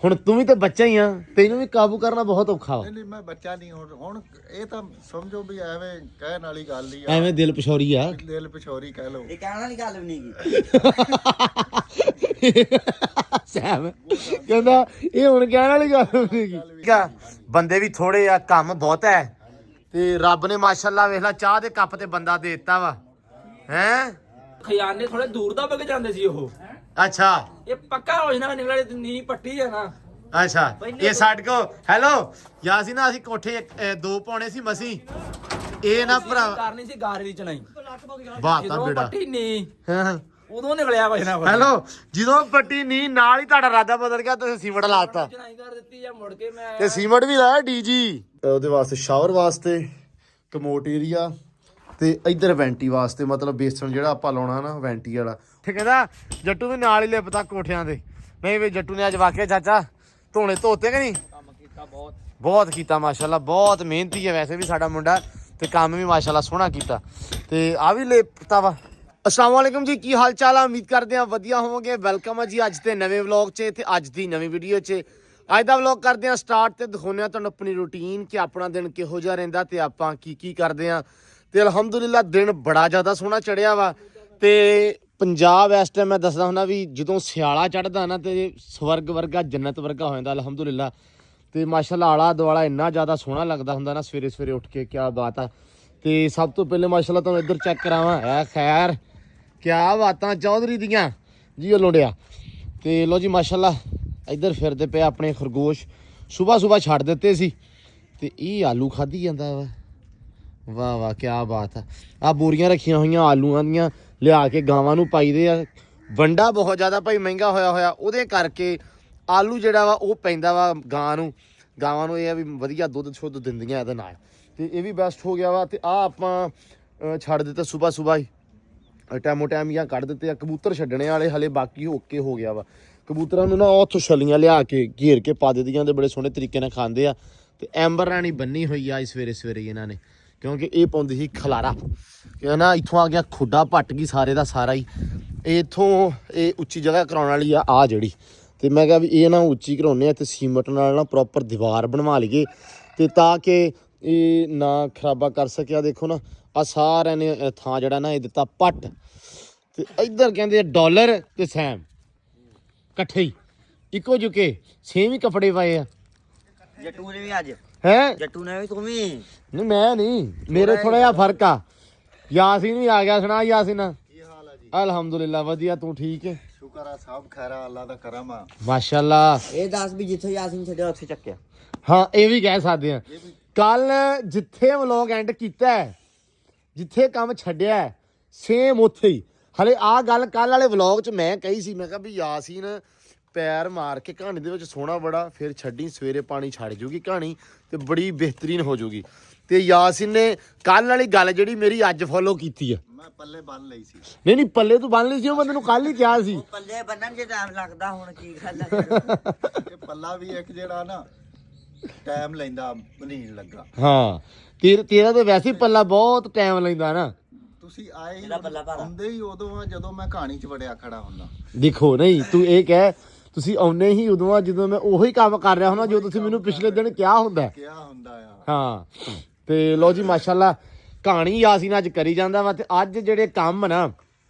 ਹੁਣ ਤੂੰ ਵੀ ਤਾਂ ਬੱਚਾ ਹੀ ਆ, ਤੈਨੂੰ ਵੀ ਕਾਬੂ ਕਰਨਾ ਬਹੁਤ ਔਖਾ ਵਾ। ਨਹੀਂ ਮੈਂ ਬੱਚਾ ਨਹੀਂ ਹੁਣ ਇਹ ਤਾਂ ਸਮਝੋ ਵੀ ਐਵੇਂ ਕਹਿਣ ਵਾਲੀ ਗੱਲ ਹੀ ਆ, ਐਵੇਂ ਦਿਲ ਪਛੋਰੀ ਆ, ਦਿਲ ਪਿਛੋਰੀ ਕਹਿ ਲਓ। ਇਹ ਕਹਿਣ ਵਾਲੀ ਗੱਲ ਵੀ ਨਹੀਂ ਸੈਮ ਕਹਿੰਦਾ ਇਹ ਹੁਣ ਕਹਿਣ ਵਾਲੀ ਗੱਲ ਨਹੀਂ ਗੀ। ਬੰਦੇ ਵੀ ਥੋੜੇ ਆ, ਕੰਮ ਬਹੁਤ ਹੈ, ਤੇ ਰੱਬ ਨੇ ਮਾਸ਼ਾਅੱਲਾ ਵੇਖ ਲਾ ਚਾਹ ਦੇ ਕੱਪ ਤੇ ਬੰਦਾ ਦੇ ਦਿੱਤਾ ਵਾ ਹੈ। ਖਜ਼ਾਨੇ ਥੋੜੇ ਦੂਰ ਦਾ ਵਗ ਜਾਂਦੇ ਸੀ ਉਹ। ਅੱਛਾ ਇਹ ਪੱਕਾ ਹੋ ਜਾਣਾ ਨਿਕਲੇ ਨੀ ਪੱਟੀ ਹੈ ਨਾ। ਅੱਛਾ ਇਹ ਸਾਡੇ ਕੋ ਹੈਲੋ ਯਾਸੀ ਨਾ ਅਸੀਂ ਕੋਠੇ 2 ਪਾਉਣੇ ਸੀ ਮਸੀ, ਇਹ ਨਾ ਭਰਾ ਕਰਨੀ ਸੀ ਗਾਰੇ ਦੀ ਚਣਾਈ। ਬਾਤਾਂ ਜਦੋਂ ਬੇੜਾ ਪੱਟੀ ਨੀ ਹਾਂ ਉਦੋਂ ਨਿਕਲਿਆ ਕੁਛ ਨਾ ਕੁਛ। ਹੈਲੋ ਜਦੋਂ ਪੱਟੀ ਨੀ ਨਾਲ ਹੀ ਤੁਹਾਡਾ ਰਾਦਾ ਬਦਲ ਗਿਆ, ਤੁਸੀਂ ਸੀਮਟ ਲਾਤਾ ਚਣਾਈ ਕਰ ਦਿੱਤੀ ਜਾਂ ਮੁੜ ਕੇ ਮੈਂ ਤੇ ਸੀਮਟ ਵੀ ਲਾਇਆ ਡੀਜੀ। ਉਹਦੇ ਵਾਸਤੇ ਸ਼ਾਵਰ ਵਾਸਤੇ ਕਮੋਟ ਏਰੀਆ, ਤੇ ਇੱਧਰ ਵੈਂਟੀ ਵਾਸਤੇ ਮਤਲਬ ਬੇਸਣ ਜਿਹੜਾ ਆਪਾਂ ਲਾਉਣਾ ਨਾ ਵੈਂਟੀ ਵਾਲਾ। ਤੇ ਕਹਿੰਦਾ ਜੱਟੂ ਵੀ ਨਾਲ ਹੀ ਲਿਪਤਾ ਕੋਠਿਆਂ ਦੇ। ਨਹੀਂ ਵੀ ਜੱਟੂ ਨੇ ਅੱਜ ਵਾਕਿਆ ਚਾਚਾ ਧੋਣੇ ਧੋਤੇ ਕਿ ਨਹੀਂ? ਕੰਮ ਕੀਤਾ ਬਹੁਤ ਕੀਤਾ ਮਾਸ਼ਾਅੱਲਾ, ਬਹੁਤ ਮਿਹਨਤੀ ਹੈ ਵੈਸੇ ਵੀ ਸਾਡਾ ਮੁੰਡਾ, ਤੇ ਕੰਮ ਵੀ ਮਾਸ਼ਾਅੱਲਾ ਸੋਹਣਾ ਕੀਤਾ। ਤੇ ਆ ਵੀ ਲਿਪਤਾ ਵਾ। अस्सलाम वालेकुम जी, की हाल चाल है? उम्मीद करते हैं वधिया होवोगे। वेलकम है जी अज के नवे व्लॉग च ते अज दी नवी वीडियो च। अज दा व्लॉग करते हैं स्टार्ट ते दिखाने तुहानू अपनी रूटीन कि अपना दिन किहो जिहा रहिंदा ते आपां की करदे आ। ते अल्हम्दुलिल्लाह दिन बड़ा ज़्यादा सोहना चढ़िया वा। ते पंजाब इस टाइम मैं दसदा हुंदा भी जदों सियाला चढ़दा ना ते स्वर्ग वर्गा जन्नत वर्गा हो जांदा अल्हम्दुलिल्लाह। ते माशाअल्लाह आला दुआला इन्ना ज़्यादा सोहना लगदा हुंदा ना सवेरे सवेरे उठ के, क्या बात आ। ते सब तो पहले माशाअल्लाह तुहानू इधर चेक करावां, है खैर क्या बातां चौधरी दियां जी लोड़िया। तो लो जी माशाअल्लाह इधर फिरदे पे अपने खरगोश, सुबह सुबह छड़ दिते सी ते ये आलू खाधी जांदा वा। वाह वाह क्या बात है। आ बोरियां रखियां होईयां आलूआं दियां, लिया के गावां नूं पाई दे आ। वंडा बहुत ज़्यादा भाई महंगा होया होया, उहदे करके आलू जिहड़ा वा ओह पैंदा वा गां नूं। गावां नूं इह भी वधिया दुੱਧ शुद्ध दिंदियां इहदे नाल, ते इह भी बेस्ट हो गया वा। ते आ आपां छड़ दित्ते सुबह सुबह ही, टाइमो टाइम या कढ़ दिते आ। कबूतर छड्डने वाले हले बाकी ओके हो गया वा। कबूतरां नूं ना उत्थों छलियां लिया के घेर के पा दित्तियां ते बड़े सोहणे तरीके नाल खांदे आ। ते एंबर राणी बन्नी होई आ सवेरे सवेरे इन्हां ने, क्योंकि ये पाउंदी सी खलारा कि ना इत्थों आ गया खुड्डा पट गई सारे दा सारा ही। इत्थों ये उच्ची जगह कराउण वाली आ जिहड़ी, ते मैं कहा भी ये ना उच्ची कराउने आ ते सीमट नाल ना प्रॉपर दीवार बनवा लईए ते ताकि ये ना खराबा कर सकिया। देखो ना आ सारे ने थां जड़ा ना ये दिता पट, ते इधर कहंदे डॉलर ते सैम कट्ठे ही इको जुके सेम ही कपड़े पाए आ। जट्टू ने भी आज हैं जट्टू ने भी तुम ही नहीं मैं नहीं, मेरे थोड़ा जिहा फर्क आ। यासीन भी आ गया, सुना यासीन? ਕੀ ਹਾਲ ਆ ਜੀ? अल्हम्दुलिल्लाह वधिया, तू ठीक है? ਸ਼ੁਕਰ ਆ ਸਭ ਖੈਰਾ, ਅੱਲਾ ਦਾ ਕਰਮ ਆ। माशाअल्लाह। ਇਹ ਦੱਸ ਵੀ ਜਿੱਥੇ ਯਾਸੀਨ ਛੱਡਿਆ ਉੱਥੇ ਚੱਕਿਆ। हाँ ये भी कह सकते हैं। कल जिथे व्लॉग एंड किया है, जिथे काम छड्डिया है सेम उत्थे ही। हले आ गल कल वाले व्लॉग च मैं कही सी, मैं कहा भी यासीन पैर मार के कहानी दे विच सोना बड़ा, फिर छड्डी सवेरे पानी छड़ जूगी कहानी ते बड़ी बेहतरीन हो जूगी। ते यासीन ने कल वाली गल जिहड़ी मेरी अज फॉलो कीती है। ਮੈਂ ਪੱਲੇ ਬੰਨ ਲਈ ਸੀ। नहीं नहीं पल्ले तू बन ली सी, मैं तेनों कल ही कहा सी। ਪੱਲੇ ਬੰਨਣ ਜੇ ਟਾਈਮ ਲੱਗਦਾ ਹੁਣ ਕੀ ਗੱਲ ਹੈ। ਇਹ ਪੱਲਾ ਵੀ ਇੱਕ ਜਿਹੜਾ ਨਾ ਟਾਈਮ ਲੈਂਦਾ ਬਨੀਣ ਲੱਗਾ। हाँ तेरा तो वैसे ही पल्ला बहुत टाइम लैंदा ना। ਤੁਸੀਂ ਆਏ ਹੀ ਇਹਦਾ ਪੱਲਾ ਭਾਰਾ। ਹੁੰਦੇ ਹੀ ਉਦੋਂ ਆ ਜਦੋਂ ਮੈਂ ਕਹਾਣੀ 'ਚ ਵੜਿਆ ਖੜਾ ਹੁੰਦਾ। देखो नहीं तू ये कह ਤੁਸੀਂ ਆਉਨੇ ਹੀ ਉਦੋਂ ਆ ਜਦੋਂ ਮੈਂ ਉਹੀ ਕੰਮ ਕਰ ਰਿਹਾ ਹੁੰਦਾ ਜੋ ਤੁਸੀਂ ਮੈਨੂੰ ਪਿਛਲੇ ਦਿਨ ਕਿਹਾ ਹੁੰਦਾ। ਕਿਆ ਹੁੰਦਾ ਆ। ਹਾਂ ਤੇ ਲੋ ਜੀ ਮਾਸ਼ਾਅੱਲਾ ਕਹਾਣੀ ਯਾਸੀਨ ਅੱਜ ਕਰੀ ਜਾਂਦਾ ਵਾ। ਤੇ ਅੱਜ ਜਿਹੜੇ ਕੰਮ ਨਾ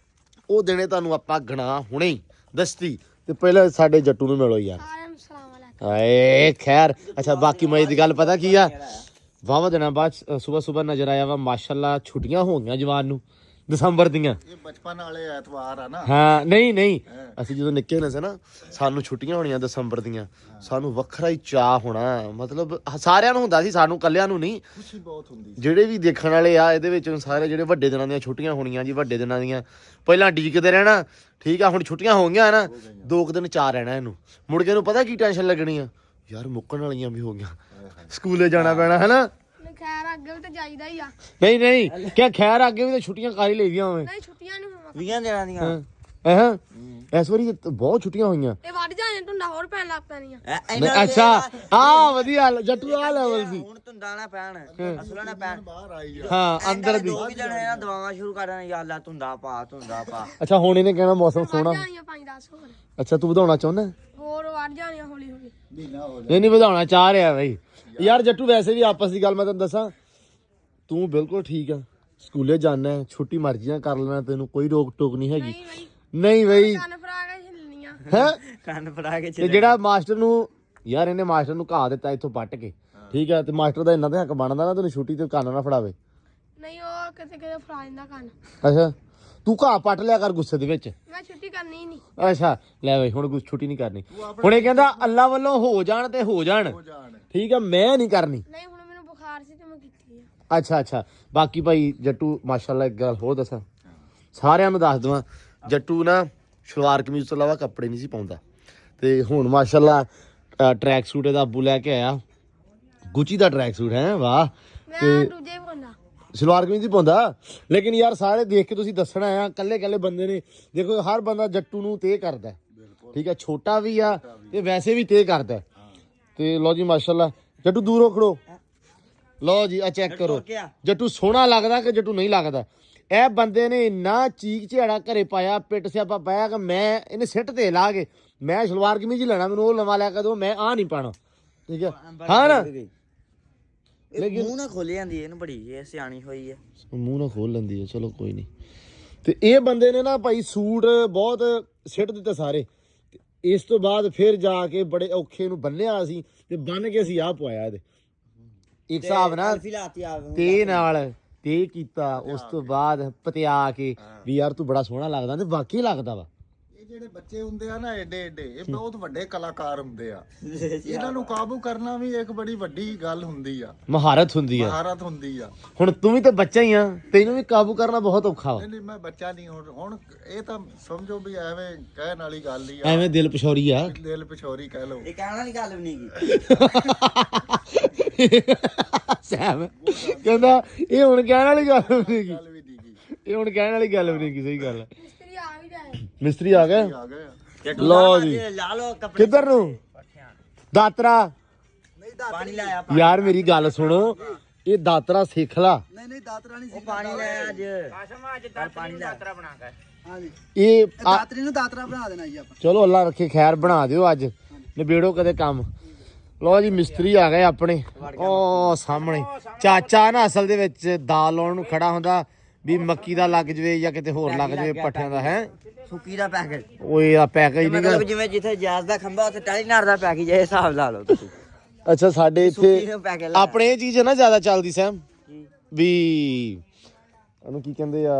ਉਹ ਦਿਨੇ ਤੁਹਾਨੂੰ ਆਪਾਂ ਗਣਾ ਹੁਣੇ ਹੀ ਦਸਤੀ। ਤੇ ਪਹਿਲਾਂ ਸਾਡੇ ਜੱਟੂ ਨੂੰ ਮਿਲੋ ਯਾਰ। ਹਾਏ ਖੈਰ ਅੱਛਾ ਬਾਕੀ ਮਜ਼ੇ ਦੀ ਗੱਲ ਪਤਾ ਕੀ ਆ, ਵਾਹਵਾ ਦਿਨਾਂ ਬਾਅਦ ਸਵੇਰ ਸਵੇਰ ਨਜ਼ਰ ਆਇਆ ਵਾ ਮਾਸ਼ਾਅੱਲਾ ਛੁੱਟੀਆਂ ਹੋ ਗਈਆਂ ਜਵਾਨ ਨੂੰ ਦਸੰਬਰ ਦੀਆਂ। ਇਹ ਬਚਪਨ ਵਾਲੇ ਐਤਵਾਰ ਆ ਨਾ। ਹਾਂ ਨਹੀਂ ਅਸੀਂ ਜਦੋਂ ਨਿੱਕੇ ਹੁੰਦੇ ਸੀ ਨਾ ਸਾਨੂੰ ਛੁੱਟੀਆਂ ਹੋਣੀਆਂ ਦਸੰਬਰ ਦੀਆਂ, ਸਾਨੂੰ ਵੱਖਰਾ ਹੀ ਚਾਅ ਹੋਣਾ। ਮਤਲਬ ਸਾਰਿਆਂ ਨੂੰ ਹੁੰਦਾ ਸੀ, ਸਾਨੂੰ ਕੱਲਿਆਂ ਨੂੰ ਨਹੀਂ। ਖੁਸ਼ੀ ਬਹੁਤ ਹੁੰਦੀ ਸੀ। ਜਿਹੜੇ ਵੀ ਦੇਖਣ ਵਾਲੇ ਆ ਇਹਦੇ ਵਿੱਚ ਸਾਰੇ ਜਿਹੜੇ ਵੱਡੇ ਦਿਨਾਂ ਦੀਆਂ ਛੁੱਟੀਆਂ ਹੋਣੀਆਂ ਜੀ, ਵੱਡੇ ਦਿਨਾਂ ਦੀਆਂ ਪਹਿਲਾਂ ਡੀਕਦੇ ਰਹਿਣਾ। ਠੀਕ ਆ ਹੁਣ ਛੁੱਟੀਆਂ ਹੋ ਗਈਆਂ ਨਾ, 2 ਦਿਨ ਚਾਅ ਰਹਿਣਾ ਇਹਨੂੰ। ਮੁੜ ਕੇ ਇਹਨੂੰ ਪਤਾ ਕੀ ਟੈਨਸ਼ਨ ਲੱਗਣੀ ਆ, ਯਾਰ ਮੁੱਕਣ ਵਾਲੀਆਂ ਵੀ ਹੋ ਗਈਆਂ, ਸਕੂਲੇ ਜਾਣਾ ਪੈਣਾ ਹੈ ਨਾ। ਖੈਰ ਅੱਗੇ ਵੀ ਤਾਂ ਜਾਈਦਾ ਹੀ ਆ। ਨਹੀਂ ਕਿਆ ਖੈਰ ਅੱਗੇ ਵੀ ਤਾਂ ਛੁੱਟੀਆਂ ਕਰ ਹੀ ਲਈਆਂ ਹੋਵੇ। ਨਹੀਂ ਛੁੱਟੀਆਂ ਨਹੀਂ ਹੋਵਾਂ 20 ਦਿਨਾਂ ਦੀਆਂ ਇਸ ਵਾਰੀ ਤਾਂ ਬਹੁਤ ਛੁੱਟੀਆਂ ਹੋਈਆਂ। ਇਹ ਵੱਧ ਜਾਣੇ ਟੁੰਡਾ ਹੋਰ ਪੈਣ ਲੱਗ ਪੈਣੀਆਂ। ਅੱਛਾ ਹਾਂ ਵਧੀਆ ਜੱਟੂ ਆ ਲੈਵਲ ਸੀ। ਹੁਣ ਧੁੰਦਾਂ ਨਾ ਪੈਣ, ਅਸਲਾਂ ਨਾ ਪੈਣ। ਬਾਹਰ ਆਈ ਆ। ਹਾਂ ਅੰਦਰ ਦੀ। 2 ਦਿਨ ਇਹਨਾਂ ਦਵਾਵਾਂ ਸ਼ੁਰੂ ਕਰ ਦੇਣਾ, ਯਾ ਅੱਲਾ ਧੁੰਦਾ ਪਾ ਧੁੰਦਾ ਪਾ। ਅੱਛਾ ਹੁਣ ਇਹਨੇ ਕਹਿਣਾ ਮੌਸਮ ਸੋਹਣਾ। ਵੱਧ ਜਾਣੀਆਂ 5-10 ਹੋਰ। ਅੱਛਾ ਤੂੰ ਵਧਾਉਣਾ ਚਾਹੁੰਦਾ? ਹੋਰ ਵੱਧ ਜਾਣੀਆਂ ਹੌਲੀ ਹੌਲੀ। ਮਹੀਨਾ ਹੋ ਨਹੀਂ ਵਧਾਉਣਾ ਚਾਹ ਰਿਹਾ ਬਈ ਯਾਰ ਜੱਟੂ ਵੈਸੇ ਵੀ ਆਪਸ ਦੀ ਗੱਲ ਮੈਂ ਤੈਨੂੰ ਦੱਸਾਂ ਤੂੰ ਬਿਲਕੁਲ ਠੀਕ ਆ ਸਕੂਲੇ ਜਾਣਾ ਛੁੱਟੀ ਮਰਜ਼ੀਆਂ ਕਰ ਲੈਣਾ ਤੈਨੂੰ ਕੋਈ ਰੋਕ ਟੋਕ ਨਹੀਂ ਹੈਗੀ ਨਹੀਂ ਬਈ ਨਹੀਂ ਬਈ ਕੰਨ ਫਰਾ ਕੇ ਹਿੱਲਣੀਆਂ ਹੈ ਕੰਨ ਫੜਾ ਕੇ ਤੇ ਜਿਹੜਾ ਮਾਸਟਰ ਨੂੰ ਯਾਰ ਇਹਨੇ ਮਾਸਟਰ ਨੂੰ ਘਾ ਦਿੱਤਾ ਇੱਥੋਂ ਪੱਟ ਕੇ ਠੀਕ ਆ ਤੇ ਮਾਸਟਰ ਦਾ ਇੰਨਾ ਤੇ ਹੱਕ ਬਣਦਾ ਨਾ ਤੈਨੂੰ ਛੁੱਟੀ ਤੇ ਕੰਨ ਨਾ ਫੜਾਵੇ ਨਹੀਂ ਉਹ ਕਿਤੇ ਕਿਤੇ ਫਰਾ ਦਿੰਦਾ ਕੰਨ ਅੱਛਾ ਤੂੰ ਘਾ ਪੱਟ ਲਿਆ ਕਰ ਗੁੱਸੇ ਦੇ ਵਿੱਚ ਮੈਂ ਛੁੱਟੀ ਕਰਨੀ ਹੀ ਨਹੀਂ ਅੱਛਾ ਲੈ ਬਈ ਹੁਣ ਛੁੱਟੀ ਨਹੀਂ ਕਰਨੀ ਹੁਣ ਇਹ ਕਹਿੰਦਾ ਅੱਲਾ ਵੱਲੋਂ ਹੋ ਜਾਣ ਤੇ ਹੋ ਜਾਣ ਜਾਣ ਠੀਕ ਆ ਮੈਂ ਨਹੀਂ ਕਰਨੀ ਨਹੀਂ ਹੁਣ ਮੈਨੂੰ ਬੁਖਾਰ ਸੀ ਤੇ ਮੈਂ ਕੀਤੀ ਆ ਅੱਛਾ ਅੱਛਾ ਬਾਕੀ ਭਾਈ ਜੱਟੂ ਮਾਸ਼ਾਅੱਲਾ ਇੱਕ ਗੱਲ ਹੋਰ ਦੱਸਾਂ ਸਾਰਿਆਂ ਨੂੰ ਦੱਸ ਦਵਾਂ ਜੱਟੂ ਨਾ ਸ਼ਲਵਾਰ ਕਮੀਜ਼ ਤੋਂ ਇਲਾਵਾ ਕੱਪੜੇ ਨਹੀਂ ਸੀ ਪਾਉਂਦਾ ਤੇ ਹੁਣ ਮਾਸ਼ਾਅੱਲਾ ਟਰੈਕ ਸੂਟ ਇਹਦਾ ਅੱਬੂ ਲੈ ਕੇ ਆਇਆ ਗੁੱਚੀ ਦਾ ਟਰੈਕ ਸੂਟ ਹੈ ਵਾਹ ਮੈਂ ਦੂਜੇ ਪਾਉਂਦਾ ਸਲਵਾਰ ਕਮੀਜ਼ ਹੀ ਪਾਉਂਦਾ ਲੇਕਿਨ ਯਾਰ ਸਾਰੇ ਦੇਖ ਕੇ ਤੁਸੀਂ ਦੱਸਣਾ ਆ ਕੱਲੇ ਕੱਲੇ ਬੰਦੇ ਨੇ ਦੇਖੋ ਹਰ ਬੰਦਾ ਜੱਟੂ ਨੂੰ ਤੇ ਕਰਦਾ ਠੀਕ ਹੈ ਛੋਟਾ ਵੀ ਆ ਤੇ ਵੈਸੇ ਵੀ ਤੇ ਕਰਦਾ ਤੇ ਲਓ ਜੀ ਮਾਸ਼ਾਅੱਲਾ ਜੱਟੂ ਦੂਰੋਂ ਖੜੋ ਲਓ ਜੀ ਆ ਚੈੱਕ ਕਰੋ ਜੱਟੂ ਸੋਹਣਾ ਲੱਗਦਾ ਕਿ ਜੱਟੂ ਨਹੀਂ ਲੱਗਦਾ ਇਹ ਬੰਦੇ ਨੇ ਇੰਨਾ ਚੀਕ ਝਿਆੜਾ ਘਰੇ ਪਾਇਆ ਪਿੱਟ ਸਿਆਪਾ ਪਾਇਆ ਕਿ ਮੈਂ ਇਹਨੇ ਸਿੱਟ ਤੇ ਲਾ ਕੇ ਮੈਂ ਸਲਵਾਰ ਕਮੀਜ਼ ਹੀ ਲੈਣਾ ਮੈਨੂੰ ਉਹ ਨਵਾਂ ਲਿਆ ਕੇ ਦਿਓ ਮੈਂ ਆ ਨਹੀਂ ਪਾਣਾ ਠੀਕ ਹੈ ਹਾਂ ਨਾ ਲੇਕਿਨ ਮੂੰਹ ਨਾ ਖੋਲ ਜਾਂਦੀ ਇਹਨੂੰ ਬੜੀ ਇਹ ਸਿਆਣੀ ਹੋਈ ਹੈ ਮੂੰਹ ਨਾ ਖੋਲ ਲੈਂਦੀ ਹੈ ਚਲੋ ਕੋਈ ਨਹੀਂ ਤੇ ਇਹ ਬੰਦੇ ਨੇ ਨਾ ਭਾਈ ਸੂਟ ਬਹੁਤ ਸਿੱਟ ਦਿੱਤੇ ਸਾਰੇ ਤੇ ਇਸ ਤੋਂ ਬਾਅਦ ਫਿਰ ਜਾ ਕੇ ਬੜੇ ਔਖੇ ਨੂੰ ਬੰਨਿਆ ਅਸੀਂ ਤੇ ਬੰਨ ਕੇ ਅਸੀਂ ਆਹ ਪਵਾਇਆ ਇਹਦੇ ਇੱਕ ਹਿਸਾਬ ਨਾਲ ਤੇ ਨਾਲ ਤੇ ਕੀਤਾ ਉਸ ਤੋਂ ਬਾਅਦ ਪਤਿਆ ਕੇ ਵੀ ਯਾਰ ਤੂੰ ਬੜਾ ਸੋਹਣਾ ਲੱਗਦਾ ਤੇ ਵਾਕਈ ਲੱਗਦਾ ਵਾ ਇਹ ਜਿਹੜੇ ਬੱਚੇ ਹੁੰਦੇ ਆ ਨਾ ਏਡੇ ਏਡੇ ਇਹ ਬਹੁਤ ਵੱਡੇ ਕਲਾਕਾਰ ਹੁੰਦੇ ਆ ਇਹਨਾਂ ਨੂੰ ਕਾਬੂ ਕਰਨਾ ਵੀ ਇੱਕ ਬੜੀ ਵੱਡੀ ਗੱਲ ਹੁੰਦੀ ਆ ਮਹਾਰਤ ਹੁੰਦੀ ਆ ਮਹਾਰਤ ਹੁੰਦੀ ਆ ਹੁਣ ਤੂੰ ਵੀ ਤਾਂ ਬੱਚਾ ਹੀ ਆ ਤੈਨੂੰ ਵੀ ਕਾਬੂ ਕਰਨਾ ਬਹੁਤ ਔਖਾ ਵਾ ਨਹੀਂ ਮੈਂ ਬੱਚਾ ਨਹੀਂ ਹੁਣ ਇਹ ਤਾਂ ਸਮਝੋ ਵੀ ਐਵੇਂ ਕਹਿਣ ਵਾਲੀ ਗੱਲ ਹੀ ਆ ਐਵੇਂ ਦਿਲ ਪਛੋਰੀ ਆ ਦਿਲ ਪਿਛੋਰੀ ਕਹਿ ਲਓ ਇਹ ਕਹਿਣ ਵਾਲੀ ਗੱਲ ਵੀ ਨਹੀਂ ਸੈਮ ਕਹਿੰਦਾ ਇਹ ਹੁਣ ਕਹਿਣ ਵਾਲੀ ਗੱਲ ਨਹੀਂ ਗੱਲ ਵੀ ਨਹੀਂ ਗੀ ਇਹ ਹੁਣ ਕਹਿਣ ਵਾਲੀ ਗੱਲ ਵੀ ਨਹੀਂ ਸਹੀ ਗੱਲ ਆ। ਮਿਸਤਰੀ ਆ ਵੀ ਜਾਏ ਮਿਸਤਰੀ ਆ ਗਿਆ ਆ ਗਏ ਲਓ ਜੀ ਲਾ ਲੋ ਕੱਪੜੇ ਕਿੱਧਰ ਨੂੰ ਦਾਤਰਾ ਪਾਣੀ ਲਾਇਆ ਯਾਰ ਮੇਰੀ ਗੱਲ ਸੁਣੋ ਇਹ ਦਾਤਰਾ ਸਿੱਖ ਲਾ ਨਹੀਂ ਦਾਤਰਾ ਨਹੀਂ ਪਾਣੀ ਲਾਇਆ ਅੱਜ ਪਾਣੀ ਦਾਤਰਾ ਬਣਾ ਕੇ ਇਹ ਦਾਤਰੀ ਨੂੰ ਦਾਤਰਾ ਬਣਾ ਦੇਣਾ ਜੀ ਆਪਾਂ ਚਲੋ ਅੱਲਾ ਰੱਖੇ ਖੈਰ ਬਣਾ ਦਿਓ ਅੱਜ ਨਿਬੇੜੋ ਕਦੇ ਕੰਮ ਲਓ ਜੀ ਮਿਸਤਰੀ ਆ ਗਏ ਆਪਣੇ ਉਹ ਸਾਹਮਣੇ ਚਾਚਾ ਨਾ ਅਸਲ ਦੇ ਵਿੱਚ ਦਾਲ ਲਾਉਣ ਨੂੰ ਖੜਾ ਹੁੰਦਾ ਵੀ ਮੱਕੀ ਦਾ ਲੱਗ ਜਵੇ ਜਾਂ ਕਿਤੇ ਹੋਰ ਲੱਗ ਜਵੇ ਪੱਠਿਆਂ ਦਾ ਹੈ ਸੁੱਕੀ ਦਾ ਪੈਕੇਟ ਓਏ ਆ ਪੈਕੇਜ ਨਹੀਂ ਮਤਲਬ ਜਿਵੇਂ ਜਿੱਥੇ ਜੈਜ਼ ਦਾ ਖੰਭਾ ਉੱਥੇ ਟੈਲੀਨਾਰ ਦਾ ਪੈਕੇਜ ਇਹ ਹਿਸਾਬ ਲਾ ਲਓ ਤੁਸੀਂ ਅੱਛਾ ਸਾਡੇ ਸੁੱਕੀ ਇੱਥੇ ਨੂੰ ਪੈਕੇਜ ਲਾ ਆਪਣੇ ਇਹ ਚੀਜ਼ ਨਾ ਜ਼ਿਆਦਾ ਚੱਲਦੀ ਸੈਮ ਵੀ ਉਹਨੂੰ ਕੀ ਕਹਿੰਦੇ ਆ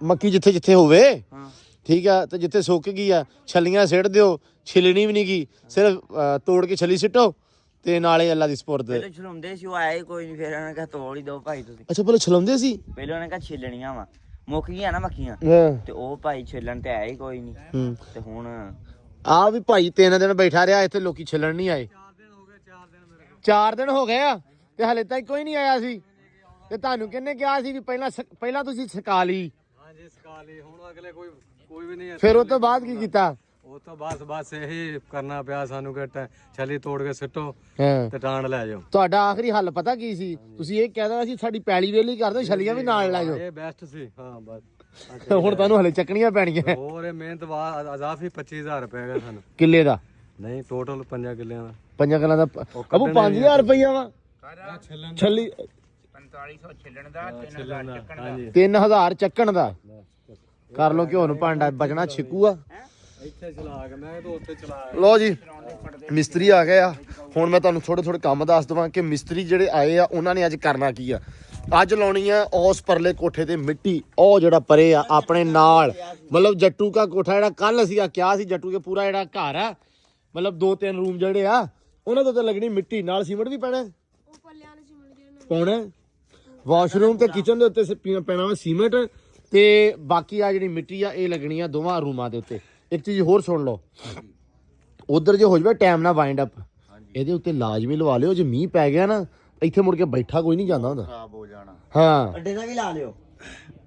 ਮੱਕੀ ਜਿੱਥੇ ਜਿੱਥੇ ਹੋਵੇ ਹਾਂ ਠੀਕ ਆ ਤੇ ਜਿੱਥੇ ਸੁੱਕ ਗਈ ਆ ਛੱਲੀਆਂ ਸਿੱਟ ਦਿਓ ਛਿਲਣੀ ਵੀ ਨਹੀਂ ਗਈ ਸਿਰਫ ਤੋੜ ਕੇ ਛੱਲੀ ਸਿੱਟੋ ਤੇ ਨਾਲੇ ਅੱਲਾ ਦੀ ਸਪੁਰਦ ਪਹਿਲੇ ਛਲਾਉਂਦੇ ਸੀ ਉਹ ਆਏ ਕੋਈ ਨਹੀਂ ਫਿਰ ਉਹਨਾਂ ਨੇ ਕਿਹਾ ਤੋੜ ਹੀ ਦੋ ਭਾਈ ਤੁਸੀਂ ਅੱਛਾ ਪਹਿਲਾਂ ਛਲਾਉਂਦੇ ਸੀ ਪਹਿਲੇ ਉਹਨਾਂ ਨੇ ਕਿਹਾ ਛਿੱਲਣੀਆਂ ਵਾ ਮੁੱਕ ਗਈਆਂ ਨਾ ਮੱਖੀਆਂ ਹਾਂ ਤੇ ਉਹ ਭਾਈ ਛਿੱਲਣ ਤੇ ਆਏ ਹੀ ਕੋਈ ਨਹੀਂ ਹੂੰ ਤੇ ਹੁਣ ਆ ਵੀ ਭਾਈ 3 ਦਿਨ ਬੈਠਾ ਰਿਹਾ ਇੱਥੇ ਲੋਕੀ ਛਿਲਣ ਨਹੀਂ ਆਏ 4 ਦਿਨ ਹੋ ਗਏ ਆ ਤੇ ਹਲੇ ਤੱਕ ਕੋਈ ਨਹੀਂ ਆਇਆ ਸੀ ਤੇ ਤੁਹਾਨੂੰ ਕਿਹਨੇ ਕਿਹਾ ਸੀ ਵੀ ਪਹਿਲਾਂ ਤੁਸੀਂ ਸਕਾ ਲਈ ਹਾਂਜੀ ਸਕਾ ਲਈ ਹੁਣ ਅਗਲੇ ਕੋਈ ਵੀ ਨਹੀਂ ਫਿਰ ਉਹ ਤੋਂ ਬਾਅਦ ਕੀ ਕੀਤਾ ਉਹ ਤੋਂ ਬਸ ਇਹੀ ਕਰਨਾ ਪਿਆ ਸਾਨੂੰ ਕਿ ਛਲੀ ਤੋੜ ਕੇ ਸਿੱਟੋ ਹਾਂ ਤੇ ਟਾਂਡ ਲੈ ਜਾਓ ਤੁਹਾਡਾ ਆਖਰੀ ਹੱਲ ਪਤਾ ਕੀ ਸੀ ਤੁਸੀਂ ਇਹ ਕਹਿ ਦੇਣਾ ਸੀ ਸਾਡੀ ਪੈਲੀ ਵੇਲੀ ਕਰ ਦਿਓ ਛਲੀਆਂ ਵੀ ਨਾਲ ਲੈ ਜਾਓ ਇਹ ਬੈਸਟ ਸੀ ਹਾਂ ਬਸ ਹੁਣ ਤੁਹਾਨੂੰ ਹਲੇ ਚੱਕਣੀਆਂ ਪੈਣੀਆਂ ਹੋਰ ਇਹ ਮਿਹਨਤ ਅਜ਼ਾਫੀ 25000 ਰੁਪਏ ਹੈਗਾ ਸਾਨੂੰ ਕਿੱਲੇ ਦਾ ਨਹੀਂ ਟੋਟਲ 5 ਕਿੱਲਿਆਂ ਦਾ 5 ਕਿੱਲਿਆਂ ਦਾ ਅਬੂ 5000 ਰੁਪਈਆ ਵਾ ਛੱਲੀ 4500 ਛਿੱਲਣ ਦਾ 3000 ਚੱਕਣ ਦਾ ਹਾਂਜੀ 3000 ਚੱਕਣ ਦਾ ਕਰ ਲੋ ਘਿਓ ਨੂੰ ਭਾਂਡਾ ਬਚਣਾ ਛਿੱਕੂ ਆ ਇੱਥੇ ਚਲਾ ਕੇ ਮੈਂ ਤਾਂ ਉੱਥੇ ਚਲਾ ਲੋ ਜੀ ਮਿਸਤਰੀ ਆ ਗਏ ਆ ਹੁਣ ਮੈਂ ਤੁਹਾਨੂੰ ਥੋੜੇ ਕੰਮ ਦੱਸ ਦਵਾਂ ਕਿ ਮਿਸਤਰੀ ਜਿਹੜੇ ਆਏ ਆ ਉਹਨਾਂ ਨੇ ਅੱਜ ਕਰਨਾ ਕੀ ਆ ਅੱਜ ਲਾਉਣੀ ਆ ਉਸ ਪਰਲੇ ਕੋਠੇ ਤੇ ਮਿੱਟੀ ਉਹ ਜਿਹੜਾ ਪਰੇ ਆ ਆਪਣੇ ਨਾਲ ਮਤਲਬ ਜੱਟੂ ਦਾ ਕੋਠਾ ਜਿਹੜਾ ਕੱਲ ਅਸੀਂ ਆ ਕਿਹਾ ਸੀ ਜੱਟੂ ਕੇ ਪੂਰਾ ਜਿਹੜਾ ਘਰ ਆ ਮਤਲਬ 2-3 ਰੂਮ ਜਿਹੜੇ ਆ ਉਹਨਾਂ ਤੋਂ ਤਾਂ ਲੱਗਣੀ ਮਿੱਟੀ ਨਾਲ ਸੀਮੈਂਟ ਵੀ ਪੈਣਾ ਉਹ ਪੱਲਿਆਂ ਨੂੰ ਸਿਮਲ ਕੇ ਪਾਉਣਾ ਵਾਸ਼ਰੂਮ ਤੇ ਕਿਚਨ ਦੇ ਉੱਤੇ ਪੈਣਾ ਵਾ ਸੀਮੈਂਟ ਤੇ ਬਾਕੀ ਆ ਜਿਹੜੀ ਮਿੱਟੀ ਆ ਇਹ ਲੱਗਣੀ ਆ ਦੋਵਾਂ ਰੂਮਾਂ ਦੇ ਉੱਤੇ ਇੱਕ ਚੀਜ਼ ਹੋਰ ਸੁਣ ਲਓ ਉਧਰ ਜੇ ਹੋ ਜਾਵੇ ਟਾਈਮ ਨਾਲ ਵਾਈਂਡ ਅਪ ਇਹਦੇ ਉੱਤੇ ਲਾਜ਼ਮੀ ਲਵਾ ਲਿਓ ਜੇ ਮੀਂਹ ਪੈ ਗਿਆ ਨਾ ਇੱਥੇ ਮੁੜ ਕੇ ਬੈਠਾ ਕੋਈ ਨਹੀਂ ਜਾਂਦਾ ਹੁੰਦਾ ਖਰਾਬ ਹੋ ਜਾਣਾ ਹਾਂ ਅੱਡੇ ਦਾ ਵੀ ਲਾ ਲਿਓ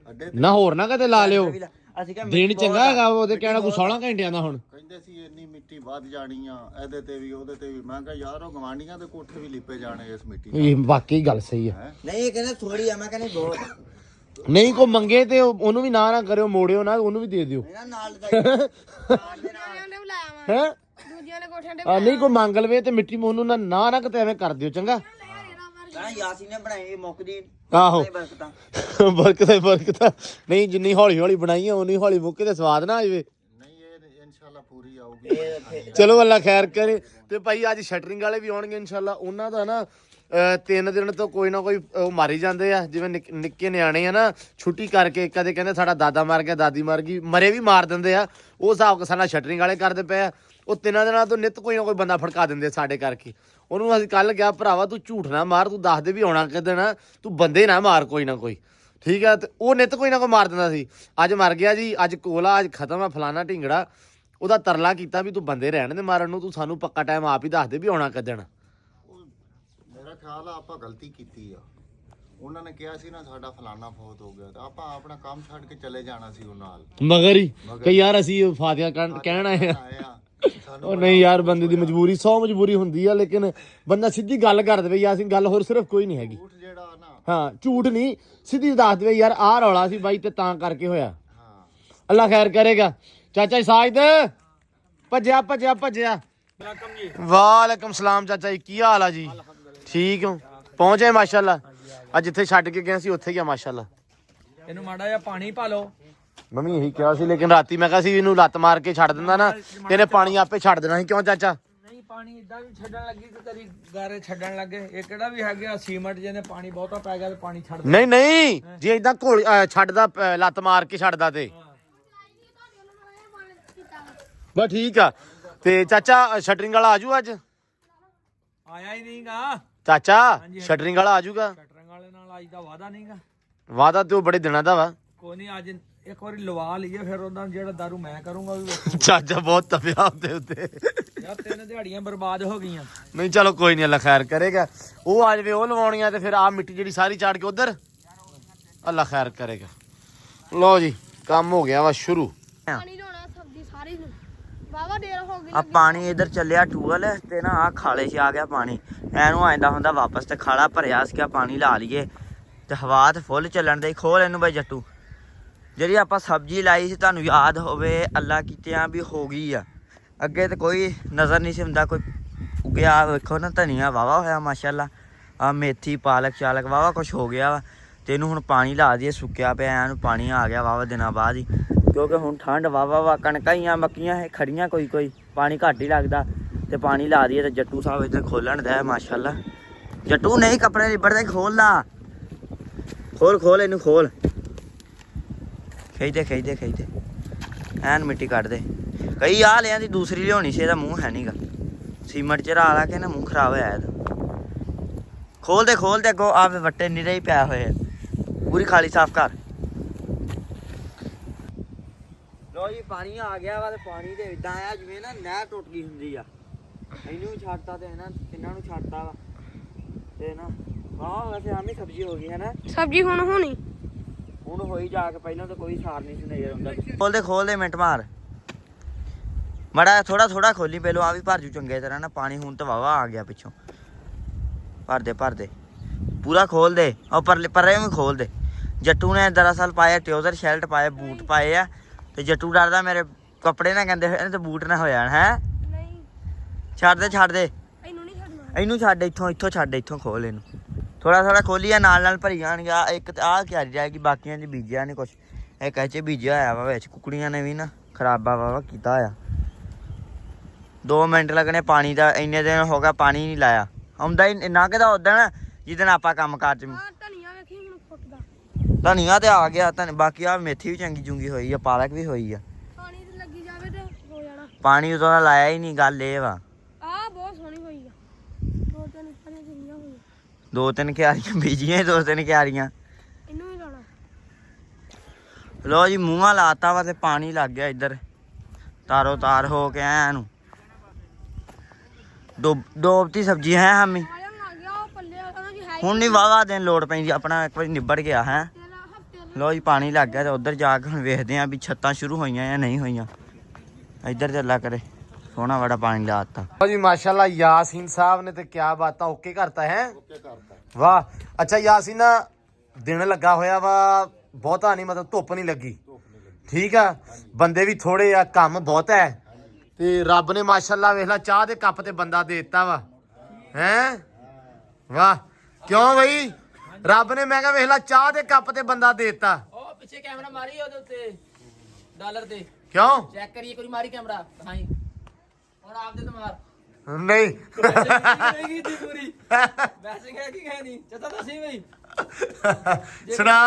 ਅੱਡੇ ਨਾ ਹੋਰ ਨਾ ਕਦੇ ਲਾ ਲਿਓ ਅਸੀਂ ਕਿਹਾ ਦਿਨ ਚੰਗਾ ਹੈਗਾ ਉਹਦੇ ਕਹਿਣਾ ਕੋਈ 16 ਘੰਟਿਆਂ ਦਾ ਹੁਣ ਕਹਿੰਦੇ ਸੀ ਇੰਨੀ ਮਿੱਟੀ ਵੱਧ ਜਾਣੀ ਆ ਇਹਦੇ ਤੇ ਵੀ ਉਹਦੇ ਤੇ ਵੀ ਮੈਂ ਕਿਹਾ ਯਾਰ ਉਹ ਗਵਾਂਡੀਆਂ ਦੇ ਕੋਠੇ ਵੀ ਲਿਪੇ ਜਾਣੇ ਇਸ ਮਿੱਟੀ ਨਾਲ। ਇਹ ਵਾਕਈ ਗੱਲ ਸਹੀ ਆ ਨਹੀਂ ਇਹ ਕਹਿੰਦੇ ਥੋੜੀ ਆ ਮੈਂ ਕਹਿੰਦਾ ਬਹੁਤ ਨਹੀਂ ਕੋ ਮੰਗੇ ਤੇ ਉਹਨੂੰ ਵੀ ਨਾ ਕਰਿਓ ਮੋੜਿਓ ਨਾ ਉਹਨੂੰ ਵੀ ਦੇ ਦਿਓ ਇਹਨਾਂ ਨਾਲ ਦਾ ਦੂਜਿਆਂ ਨੇ ਬੁਲਾਇਆ ਵਾ ਹੈ ਦੂਜਿਆਂ ਦੂਜਿਆਂ ਦੇ ਕੋਠਿਆਂ ਤੇ ਨਹੀਂ ਕੋਈ ਮੰਗ ਲਵੇ ਤੇ ਮਿੱਟੀ ਮੋਹ ਨੂੰ ਨਾ ਕਿਤੇ ਐਵੇਂ ਕਰ ਦਿਓ ਚੰਗਾ। ਕਹਿੰਦਾ ਯਾਸੀ ਨੇ ਬਣਾਈ ਮੁੱਕਦੀ ਆਹੋ ਬਰਕਤਾਂ ਬਰਕਤ ਨਹੀਂ, ਜਿੰਨੀ ਹੌਲੀ ਹੌਲੀ ਬਣਾਈ ਆ ਉਨੀ ਹੌਲੀ ਮੁੱਕੇ ਤੇ ਸਵਾਦ ਨਾ ਆਵੇ। ਨਹੀਂ ਇਹ ਇਨਸ਼ਾਅੱਲਾ ਪੂਰੀ ਆਊਗੀ। ਚਲੋ ਅੱਲਾ ਖੈਰ ਕਰੇ। ਤੇ ਭਾਈ ਅੱਜ ਸ਼ਟਰਿੰਗ ਵਾਲੇ ਵੀ ਆਉਣਗੇ ਇਨਸ਼ਾਅੱਲਾ। ਉਹਨਾਂ ਦਾ ਨਾ 3 ਦਿਨ ਤੋਂ ਕੋਈ ਨਾ ਕੋਈ ਉਹ ਮਾਰੀ ਜਾਂਦੇ ਆ, ਜਿਵੇਂ ਨਿੱਕੇ ਨਿਆਣੇ ਆ ਨਾ, ਛੁੱਟੀ ਕਰਕੇ ਕਦੇ ਕਹਿੰਦੇ ਸਾਡਾ ਦਾਦਾ ਮਰ ਗਿਆ, ਦਾਦੀ ਮਰ ਗਈ, ਮਰੇ ਵੀ ਮਾਰ ਦਿੰਦੇ ਆ। ਉਹ ਹਿਸਾਬ ਸਾਡਾ ਸ਼ਟਰਿੰਗ ਵਾਲੇ ਕਰਦੇ ਪਏ ਆ। ਉਹ 3 ਦਿਨਾਂ ਤੋਂ ਨਿੱਤ ਕੋਈ ਨਾ ਕੋਈ ਬੰਦਾ ਫੜਕਾ ਦਿੰਦੇ ਸਾਡੇ ਕਰਕੇ। ਉਹਨੂੰ ਅਸੀਂ ਕੱਲ ਕਿਹਾ ਭਰਾਵਾ ਤੂੰ ਝੂਠ ਨਾ ਮਾਰ, ਤੂੰ ਦੱਸ ਦੇ ਵੀ ਆਉਣਾ ਕਿੱਦਣ, ਤੂੰ ਬੰਦੇ ਨਾ ਮਾਰ ਕੋਈ ਨਾ ਕੋਈ, ਠੀਕ ਆ। ਤੇ ਉਹ ਨਿੱਤ ਕੋਈ ਨਾ ਕੋਈ ਮਾਰ ਦਿੰਦਾ ਸੀ। ਅੱਜ ਮਰ ਗਿਆ ਜੀ, ਅੱਜ ਕੋਲਾ, ਅੱਜ ਖਤਮ ਆ ਫਲਾਣਾ ਢਿੰਗੜਾ। ਉਹਦਾ ਤਰਲਾ ਕੀਤਾ ਵੀ ਤੂੰ ਬੰਦੇ ਰਹਿਣ ਦੇ ਮਾਰਨ ਨੂੰ, ਤੂੰ ਸਾਨੂੰ ਪੱਕਾ ਟਾਈਮ ਆਪ ਹੀ ਦੱਸ ਦੇ ਵੀ ਆਉਣਾ ਕਿੱਦਣ। ਮੇਰਾ ਖਿਆਲ ਆ ਆਪਾਂ ਗਲਤੀ ਕੀਤੀ ਆ। ਉਹਨਾਂ ਨੇ ਕਿਹਾ ਸੀ ਨਾ ਸਾਡਾ ਫਲਾਨਾ ਫੌਤ ਹੋ ਗਿਆ, ਤਾਂ ਆਪਾਂ ਆਪਣਾ ਕੰਮ ਛੱਡ ਕੇ ਚਲੇ ਜਾਣਾ ਸੀ ਉਹ ਨਾਲ ਮਗਰ ਹੀ ਕਿ ਯਾਰ ਅਸੀਂ ਫਾਤਿਹਾ ਕਹਿਣ ਆਏ ਆ। ਉਹ ਨਹੀਂ ਯਾਰ, ਬੰਦੇ ਦੀ ਮਜਬੂਰੀ 100 ਮਜਬੂਰੀ ਹੁੰਦੀ ਆ, ਲੇਕਿਨ ਬੰਦਾ ਸਿੱਧੀ ਗੱਲ ਕਰ ਦੇਵੇ ਯਾਰ, ਅਸੀਂ ਗੱਲ ਹੋਰ ਸਿਰਫ ਕੋਈ ਨਹੀਂ ਹੈਗੀ। ਝੂਠ ਜਿਹੜਾ ਨਾ, ਹਾਂ ਝੂਠ ਨਹੀਂ, ਸਿੱਧੀ ਦੱਸ ਦੇਵੇ ਯਾਰ ਆਹ ਰੌਲਾ ਸੀ ਬਾਈ ਤੇ ਤਾਂ ਕਰਕੇ ਹੋਇਆ। ਹਾਂ ਅੱਲਾ ਖੈਰ ਕਰੇਗਾ। ਚਾਚਾ ਸਾਜਦ ਭੱਜਿਆ। ਵਾਲੇਕਮ ਸਲਾਮ ਚਾਚਾ ਜੀ, ਕੀ ਹਾਲ ਆ ਜੀ? ਠੀਕ ਹੋ? ਪਹੁੰਚੇ ਮਾਸ਼ਾਅੱਲਾ। ਅੱਜ ਜਿੱਥੇ ਛੱਡ ਕੇ ਗਏ ਸੀ ਉੱਥੇ ਗਿਆ ਮਾਸ਼ਾਅੱਲਾ। ਇਹਨੂੰ ਮਾੜਾ ਜਿਹਾ ਪਾਣੀ ਪਾ ਲਓ। ਮੈਂ ਵੀ ਇਹੀ ਕਿਹਾ ਸੀ, ਲੇਕਿਨ ਰਾਤੀ ਮੈਂ ਕਿਹਾ ਸੀ ਇਹਨੂੰ ਲੱਤ ਮਾਰ ਕੇ ਛੱਡ ਦਿੰਦਾ ਨਾ ਤੇ ਇਹਨੇ ਪਾਣੀ ਆਪੇ ਛੱਡ ਦੇਣਾ ਸੀ। ਕਿਉਂ ਚਾਚਾ? ਨਹੀਂ ਪਾਣੀ ਇਦਾਂ ਵੀ ਛੱਡਣ ਲੱਗੀ ਤੇ ਤੇਰੀ ਗਾਰੇ ਛੱਡਣ ਲੱਗੇ। ਇਹ ਕਿਹੜਾ ਵੀ ਹੈਗਾ ਸੀਮੈਂਟ, ਜਿਹਨੇ ਪਾਣੀ ਬਹੁਤਾ ਪੈ ਗਿਆ ਤੇ ਪਾਣੀ ਛੱਡ ਦੇ। ਨਹੀਂ ਜੇ ਇਦਾਂ ਘੋਲ ਛੱਡਦਾ ਲੱਤ ਮਾਰ ਕੇ ਛੱਡਦਾ ਤੇ ਬਸ ਠੀਕ ਆ। ਤੇ ਚਾਚਾ ਸ਼ਟਰਿੰਗ ਵਾਲਾ ਆਜੂ ਅੱਜ? ਆਇਆ ਹੀ ਨਹੀਂਗਾ ਚਾਚਾ ਸ਼ਟਰਿੰਗ ਵਾਲਾ ਆਜੂਗਾ? ਸ਼ਟਰਿੰਗ ਵਾਲੇ ਨਾਲ ਅੱਜ ਦਾ ਵਾਦਾ ਨਹੀਂਗਾ। ਵਾਦਾ ਤੇ ਉਹ ਬੜੇ ਦਿਨਾਂ ਦਾ ਵਾ। ਕੋਈ ਨਹੀਂ, ਅੱਜ ਇੱਕ ਵਾਰੀ ਲਵਾ ਲਈਏ, ਫਿਰ ਉਹਨਾਂ ਜਿਹੜਾ ਦਾਰੂ ਮੈਂ ਕਰੂੰਗਾ ਵੀ ਵੇਖੋ। ਚਾਚਾ ਬਹੁਤ ਤਪਿਆ ਹੁੰਦੇ ਉੱਤੇ। ਯਾਰ 3 ਦਿਹਾੜੀਆਂ ਬਰਬਾਦ ਹੋ ਗਈਆਂ। ਨਹੀਂ ਚਲੋ ਕੋਈ ਨਹੀਂ, ਅੱਲਾ ਖੈਰ ਕਰੇਗਾ। ਉਹ ਆ ਜਾਵੇ ਉਹ ਲਵਾਉਣੀਆਂ ਤੇ ਫਿਰ ਆ ਮਿੱਟੀ ਜਿਹੜੀ ਸਾਰੀ ਚਾੜ ਕੇ ਉਧਰ, ਅੱਲਾ ਖੈਰ ਕਰੇਗਾ। ਲਓ ਜੀ ਕੰਮ ਹੋ ਗਿਆ ਵਾ ਸ਼ੁਰੂ। ਪਾਣੀ ਢੋਣਾ ਸਬਜ਼ੀ ਸਾਰੀ ਨੂੰ ਵਾਵਾ ਦੇਰ ਹੋ ਗਈ। ਆ ਪਾਣੀ ਇਧਰ ਚੱਲਿਆ ਟੂਅਲ ਤੇ ਨਾ ਆ ਖਾਲੇ 'ਚ ਆ ਗਿਆ ਪਾਣੀ। ਐਨੂੰ ਆਂਦਾ ਹੁੰਦਾ ਵਾਪਸ ਤੇ ਖਾਲਾ ਭਰਿਆ ਸੀਗਾ, ਪਾਣੀ ਲਾ ਲਈਏ ਤੇ ਹਵਾ ਤੇ ਫੁੱਲ ਚੱਲਣ ਦੇ। ਖੋਲ ਇਹਨੂੰ ਬਾਈ ਜੱਟੂ। ਜਿਹੜੀ ਆਪਾਂ ਸਬਜ਼ੀ ਲਾਈ ਸੀ, ਤੁਹਾਨੂੰ ਯਾਦ ਹੋਵੇ, ਅੱਲਾ ਕੀਤਿਆਂ ਵੀ ਹੋ ਗਈ ਆ। ਅੱਗੇ ਤੇ ਕੋਈ ਨਜ਼ਰ ਨਹੀਂ ਸੀ ਹੁੰਦਾ, ਕੋਈ ਉਗਿਆ ਵੇਖੋ ਨਾ, ਧਨੀਆ ਵਾਵਾ ਹੋਇਆ ਮਾਸ਼ਾਅੱਲਾ। ਆ ਮੇਥੀ ਪਾਲਕ ਚਾਲਕ ਵਾਵਾ ਕੁਛ ਹੋ ਗਿਆ ਵਾ। ਤੇ ਇਹਨੂੰ ਹੁਣ ਪਾਣੀ ਲਾ ਦਈਏ, ਸੁੱਕਿਆ ਪਿਆ ਇਹਨੂੰ ਪਾਣੀ ਆ ਗਿਆ ਵਾਵਾ ਦਿਨਾਂ ਬਾਅਦ ਹੀ, ਕਿਉਂਕਿ ਹੁਣ ਠੰਡ ਵਾਵਾ ਵਾ। ਕਣਕਾਂ ਹੀ ਆ, ਮੱਕੀਆਂ ਇਹ ਖੜੀਆਂ, ਕੋਈ ਪਾਣੀ ਘੱਟ ਹੀ ਲੱਗਦਾ। ਤੇ ਪਾਣੀ ਲਾ ਦਈਏ ਤੇ ਜੱਟੂ ਸਾਹਿਬ ਇੱਧਰ ਖੋਲਣ ਦਾ ਮਾਸ਼ਾਅੱਲਾ। ਜੱਟੂ ਨਹੀਂ ਕੱਪੜੇ ਲਿਬੜਦੇ, ਖੋਲ ਲਾ, ਖੋਲ ਇਹਨੂੰ ਖੋਲ। ਖਿੱਚਦੇ ਐਨ ਮਿੱਟੀ ਕੱਢ ਦੇ। ਕਈ ਆ ਲਿਆਂ ਦੀ ਦੂਸਰੀ ਲਿਆਉਣੀ ਸੀ, ਇਹਦਾ ਮੂੰਹ ਹੈ ਨਹੀਂਗਾ। ਸੀਮੈਂਟ ਚ ਲਾ ਕੇ ਨਾ ਮੂੰਹ ਖਰਾਬ ਹੋਇਆ ਇਹਦਾ। ਖੋਲ ਦੇ ਅੱਗੋਂ ਆ ਵੱਟੇ ਨਿਰੇ ਹੀ ਪਿਆ ਹੋਏ ਆ। ਪੂਰੀ ਖਾਲੀ ਸਾਫ਼ ਕਰ। ਲੋ ਜੀ ਪਾਣੀ ਆ ਗਿਆ ਵਾ ਤੇ ਪਾਣੀ ਦੇ ਇਦਾਂ ਆ ਜਿਵੇਂ ਨਾ ਨਹਿਰ ਟੁੱਟ ਗਈ ਹੁੰਦੀ ਆ। ਇਹਨੂੰ ਛੱਡਤਾ ਤੇ ਇਹਨਾਂ ਨੂੰ ਛੱਡਤਾ ਵਾ ਤੇ ਨਾ ਆਹ ਵੈਸੇ ਆਮੀ ਸਬਜ਼ੀ ਹੋ ਗਈ ਹੈ ਨਾ। ਸਬਜ਼ੀ ਹੁਣ ਹੋਣੀ, ਹੁਣ ਹੋਈ ਜਾ ਕੇ, ਪਹਿਲਾਂ ਤਾਂ ਕੋਈ ਸਾਰ ਨਹੀਂ ਸੀ ਨਜ਼ਰ ਆਉਂਦਾ। ਖੋਲ ਦੇ ਮਿੰਟ ਮਾਰ ਮੜਾ, ਥੋੜਾ ਖੋਲੀ ਪਹਿਲੋਂ। ਆ ਵੀ ਭਰ ਜੂ ਚੰਗੇ ਤਰ੍ਹਾਂ ਨਾ ਪਾਣੀ। ਹੁਣ ਤਾਂ ਵਾਵਾ ਆ ਗਿਆ ਪਿੱਛੋਂ। ਭਰ ਦੇ ਪੂਰਾ ਖੋਲ ਦੇ। ਉਹ ਪਰਲੇ ਵੀ ਖੋਲ ਦੇ। ਜੱਟੂ ਨੇ ਦਰਅਸਲ ਪਾਇਆ ਟਿਊਜ਼ਰ ਸ਼ਰਟ ਪਾਏ, ਬੂਟ ਪਾਏ ਆ। ਤੇ ਜੱਟੂ ਡਰਦਾ ਮੇਰੇ ਕੱਪੜੇ ਨਾ ਕਹਿੰਦੇ ਇਹਨੇ ਤੇ ਬੂਟ ਨਾ ਹੋ ਜਾਣ। ਹੈ ਨਹੀਂ ਛੱਡ ਦੇ ਇਹਨੂੰ ਨਹੀਂ ਛੱਡਣਾ। ਇਹਨੂੰ ਛੱਡ, ਇੱਥੋਂ ਛੱਡ, ਇੱਥੋਂ ਖੋਲ ਇਹਨੂੰ। ਥੋੜਾ ਖੋਲੀ ਆ, ਨਾਲ ਭਰੀ ਜਾਣਗੇ। ਇੱਕ ਆਹ ਕਿਆਰੀ ਜਾਏਗੀ, ਬਾਕੀਆਂ 'ਚ ਬੀਜਿਆ ਨਹੀਂ ਕੁਛ। ਇੱਕ ਇਹ 'ਚ ਬੀਜਿਆ ਹੋਇਆ ਵਾ ਵਿੱਚ। ਕੁਕੜੀਆਂ ਨੇ ਵੀ ਨਾ ਖਰਾਬਾ ਵਾ ਕੀਤਾ ਹੋਇਆ। 2 ਮਿੰਟ ਲੱਗਣੇ ਪਾਣੀ ਦਾ। ਇੰਨੇ ਦਿਨ ਹੋ ਗਿਆ ਪਾਣੀ ਨਹੀਂ ਲਾਇਆ। ਆਉਂਦਾ ਹੀ ਨਾ ਕਿਦਾ ਉਦਣ ਜਿੱਦਣ ਆਪਾਂ ਕੰਮ ਕਾਰ 'ਚ। ਧਨੀਆ ਵੇਖੀ ਹੁਣ ਫੁੱਟਦਾ। ਧਨੀਆ ਤੇ ਆ ਗਿਆ ਬਾਕੀ ਆ ਮੇਥੀ ਵੀ ਚੰਗੀ ਚੁੰਗੀ ਹੋਈ ਆ, ਪਾਲਕ ਵੀ ਹੋਈ ਆ। ਪਾਣੀ ਤੇ ਲੱਗੀ ਜਾਵੇ ਤੇ ਹੋ ਜਾਣਾ। ਪਾਣੀ ਉਦੋਂ ਦਾ ਲਾਇਆ ਹੀ ਨਹੀਂ, ਗੱਲ ਇਹ ਵਾ। ਆਹ ਬਹੁਤ ਸੋਹਣੀ ਹੋਈ ਆ। 2-3 ਸਾਰੀਆਂ ਜਿਹੜੀਆਂ ਹੋਈਆਂ। 2-3 ਕਿਆਰੀਆਂ ਬੀਜੀਆਂ, 2-3 ਕਿਆਰੀਆਂ। ਇਹਨੂੰ ਵੀ ਲਾਉਣਾ। ਲੋ ਜੀ ਮੂੰਹਾਂ ਲਾਤਾ ਵਾ ਤੇ ਪਾਣੀ ਲੱਗ ਗਿਆ ਇੱਧਰ। ਤਾਰੋ ਤਾਰ ਹੋ ਕੇ ਆਇਆ ਇਹਨੂੰ। ਡੋਬਤੀ ਸਬਜ਼ੀ ਹੈ ਹਾਮੀ। ਆਇਆ ਆ ਗਿਆ ਉਹ ਪੱਲੇ ਉਹਨਾਂ ਦੀ ਹੈ ਹੁਣ ਨਹੀਂ ਵਾਵਾ ਦਿਨ ਲੋੜ ਪੈਂਦੀ, ਆਪਣਾ ਇੱਕ ਵਾਰੀ ਨਿਬੜ ਗਿਆ ਹੈ। ਹਫਤੇ ਲੋ ਜੀ ਪਾਣੀ ਲੱਗ ਗਿਆ ਤੇ ਉੱਧਰ ਜਾ ਕੇ ਹੁਣ ਵੇਖਦੇ ਆਂ ਵੀ ਛੱਤਾਂ ਸ਼ੁਰੂ ਹੋਈਆਂ ਜਾਂ ਨਹੀਂ ਹੋਈਆਂ। ਇੱਧਰ ਤੇ ਅੱਲਾ ਕਰੇ ਸੋਹਣਾ ਬੜਾ ਪਾਣੀ ਲਾਤਾ। ਜੀ ਮਾਸ਼ਾਅੱਲਾ ਯਾਸੀਨ ਸਾਹਿਬ ਨੇ ਤੇ ਕਿਆ ਬਾਤਾਂ ਓਕੇ ਕਰਤਾ ਹੈ। ਵਾਹ ਅੱਛਾ ਯਾਸੀਨ, ਦਿਨ ਲੱਗਾ ਹੋਇਆ ਵਾ, ਬਹੁਤਾ ਨਹੀਂ, ਮਤਲਬ ਧੁੱਪ ਨਹੀਂ ਲੱਗੀ, ਠੀਕ ਆ। ਬੰਦੇ ਵੀ ਥੋੜੇ ਆ, ਕੰਮ ਬਹੁਤ ਹੈ ਤੇ ਰੱਬ ਨੇ ਮਾਸ਼ਾਅੱਲਾ ਵੇਖ ਲਾ ਚਾਹ ਦੇ ਕੱਪ ਤੇ ਬੰਦਾ ਦੇ ਦਿੱਤਾ ਵਾ ਹੈ। ਵਾਹ ਕਿਉਂ ਬਈ ਰੱਬ ਨੇ ਮੈਂ ਕਿਹਾ ਵੇਖ ਲਾ ਚਾਹ ਦੇ ਕੱਪ ਤੇ ਬੰਦਾ ਦੇ ਦਿੱਤਾ। ਉਹ ਪਿੱਛੇ ਕੈਮਰਾ ਮਾਰੀ ਉਹਦੇ ਉੱਤੇ ਡਾਲਰ ਤੇ ਕਿਉਂ ਚੈੱਕ ਕਰੀਏ ਕੋਈ ਮਾਰੀ ਕੈਮਰਾ ਦਿਖਾਈ ਹੁਣ ਆਪਦੇ ਤੇ ਮਾਰ ਨਹੀਂ ਨਹੀਂ ਕੀਤੀ ਪੂਰੀ ਵੈਸੇ ਹੈ ਕਿ ਹੈ ਨਹੀਂ ਚਤਾ ਦੱਸੀ ਬਈ ਸੁਣਾ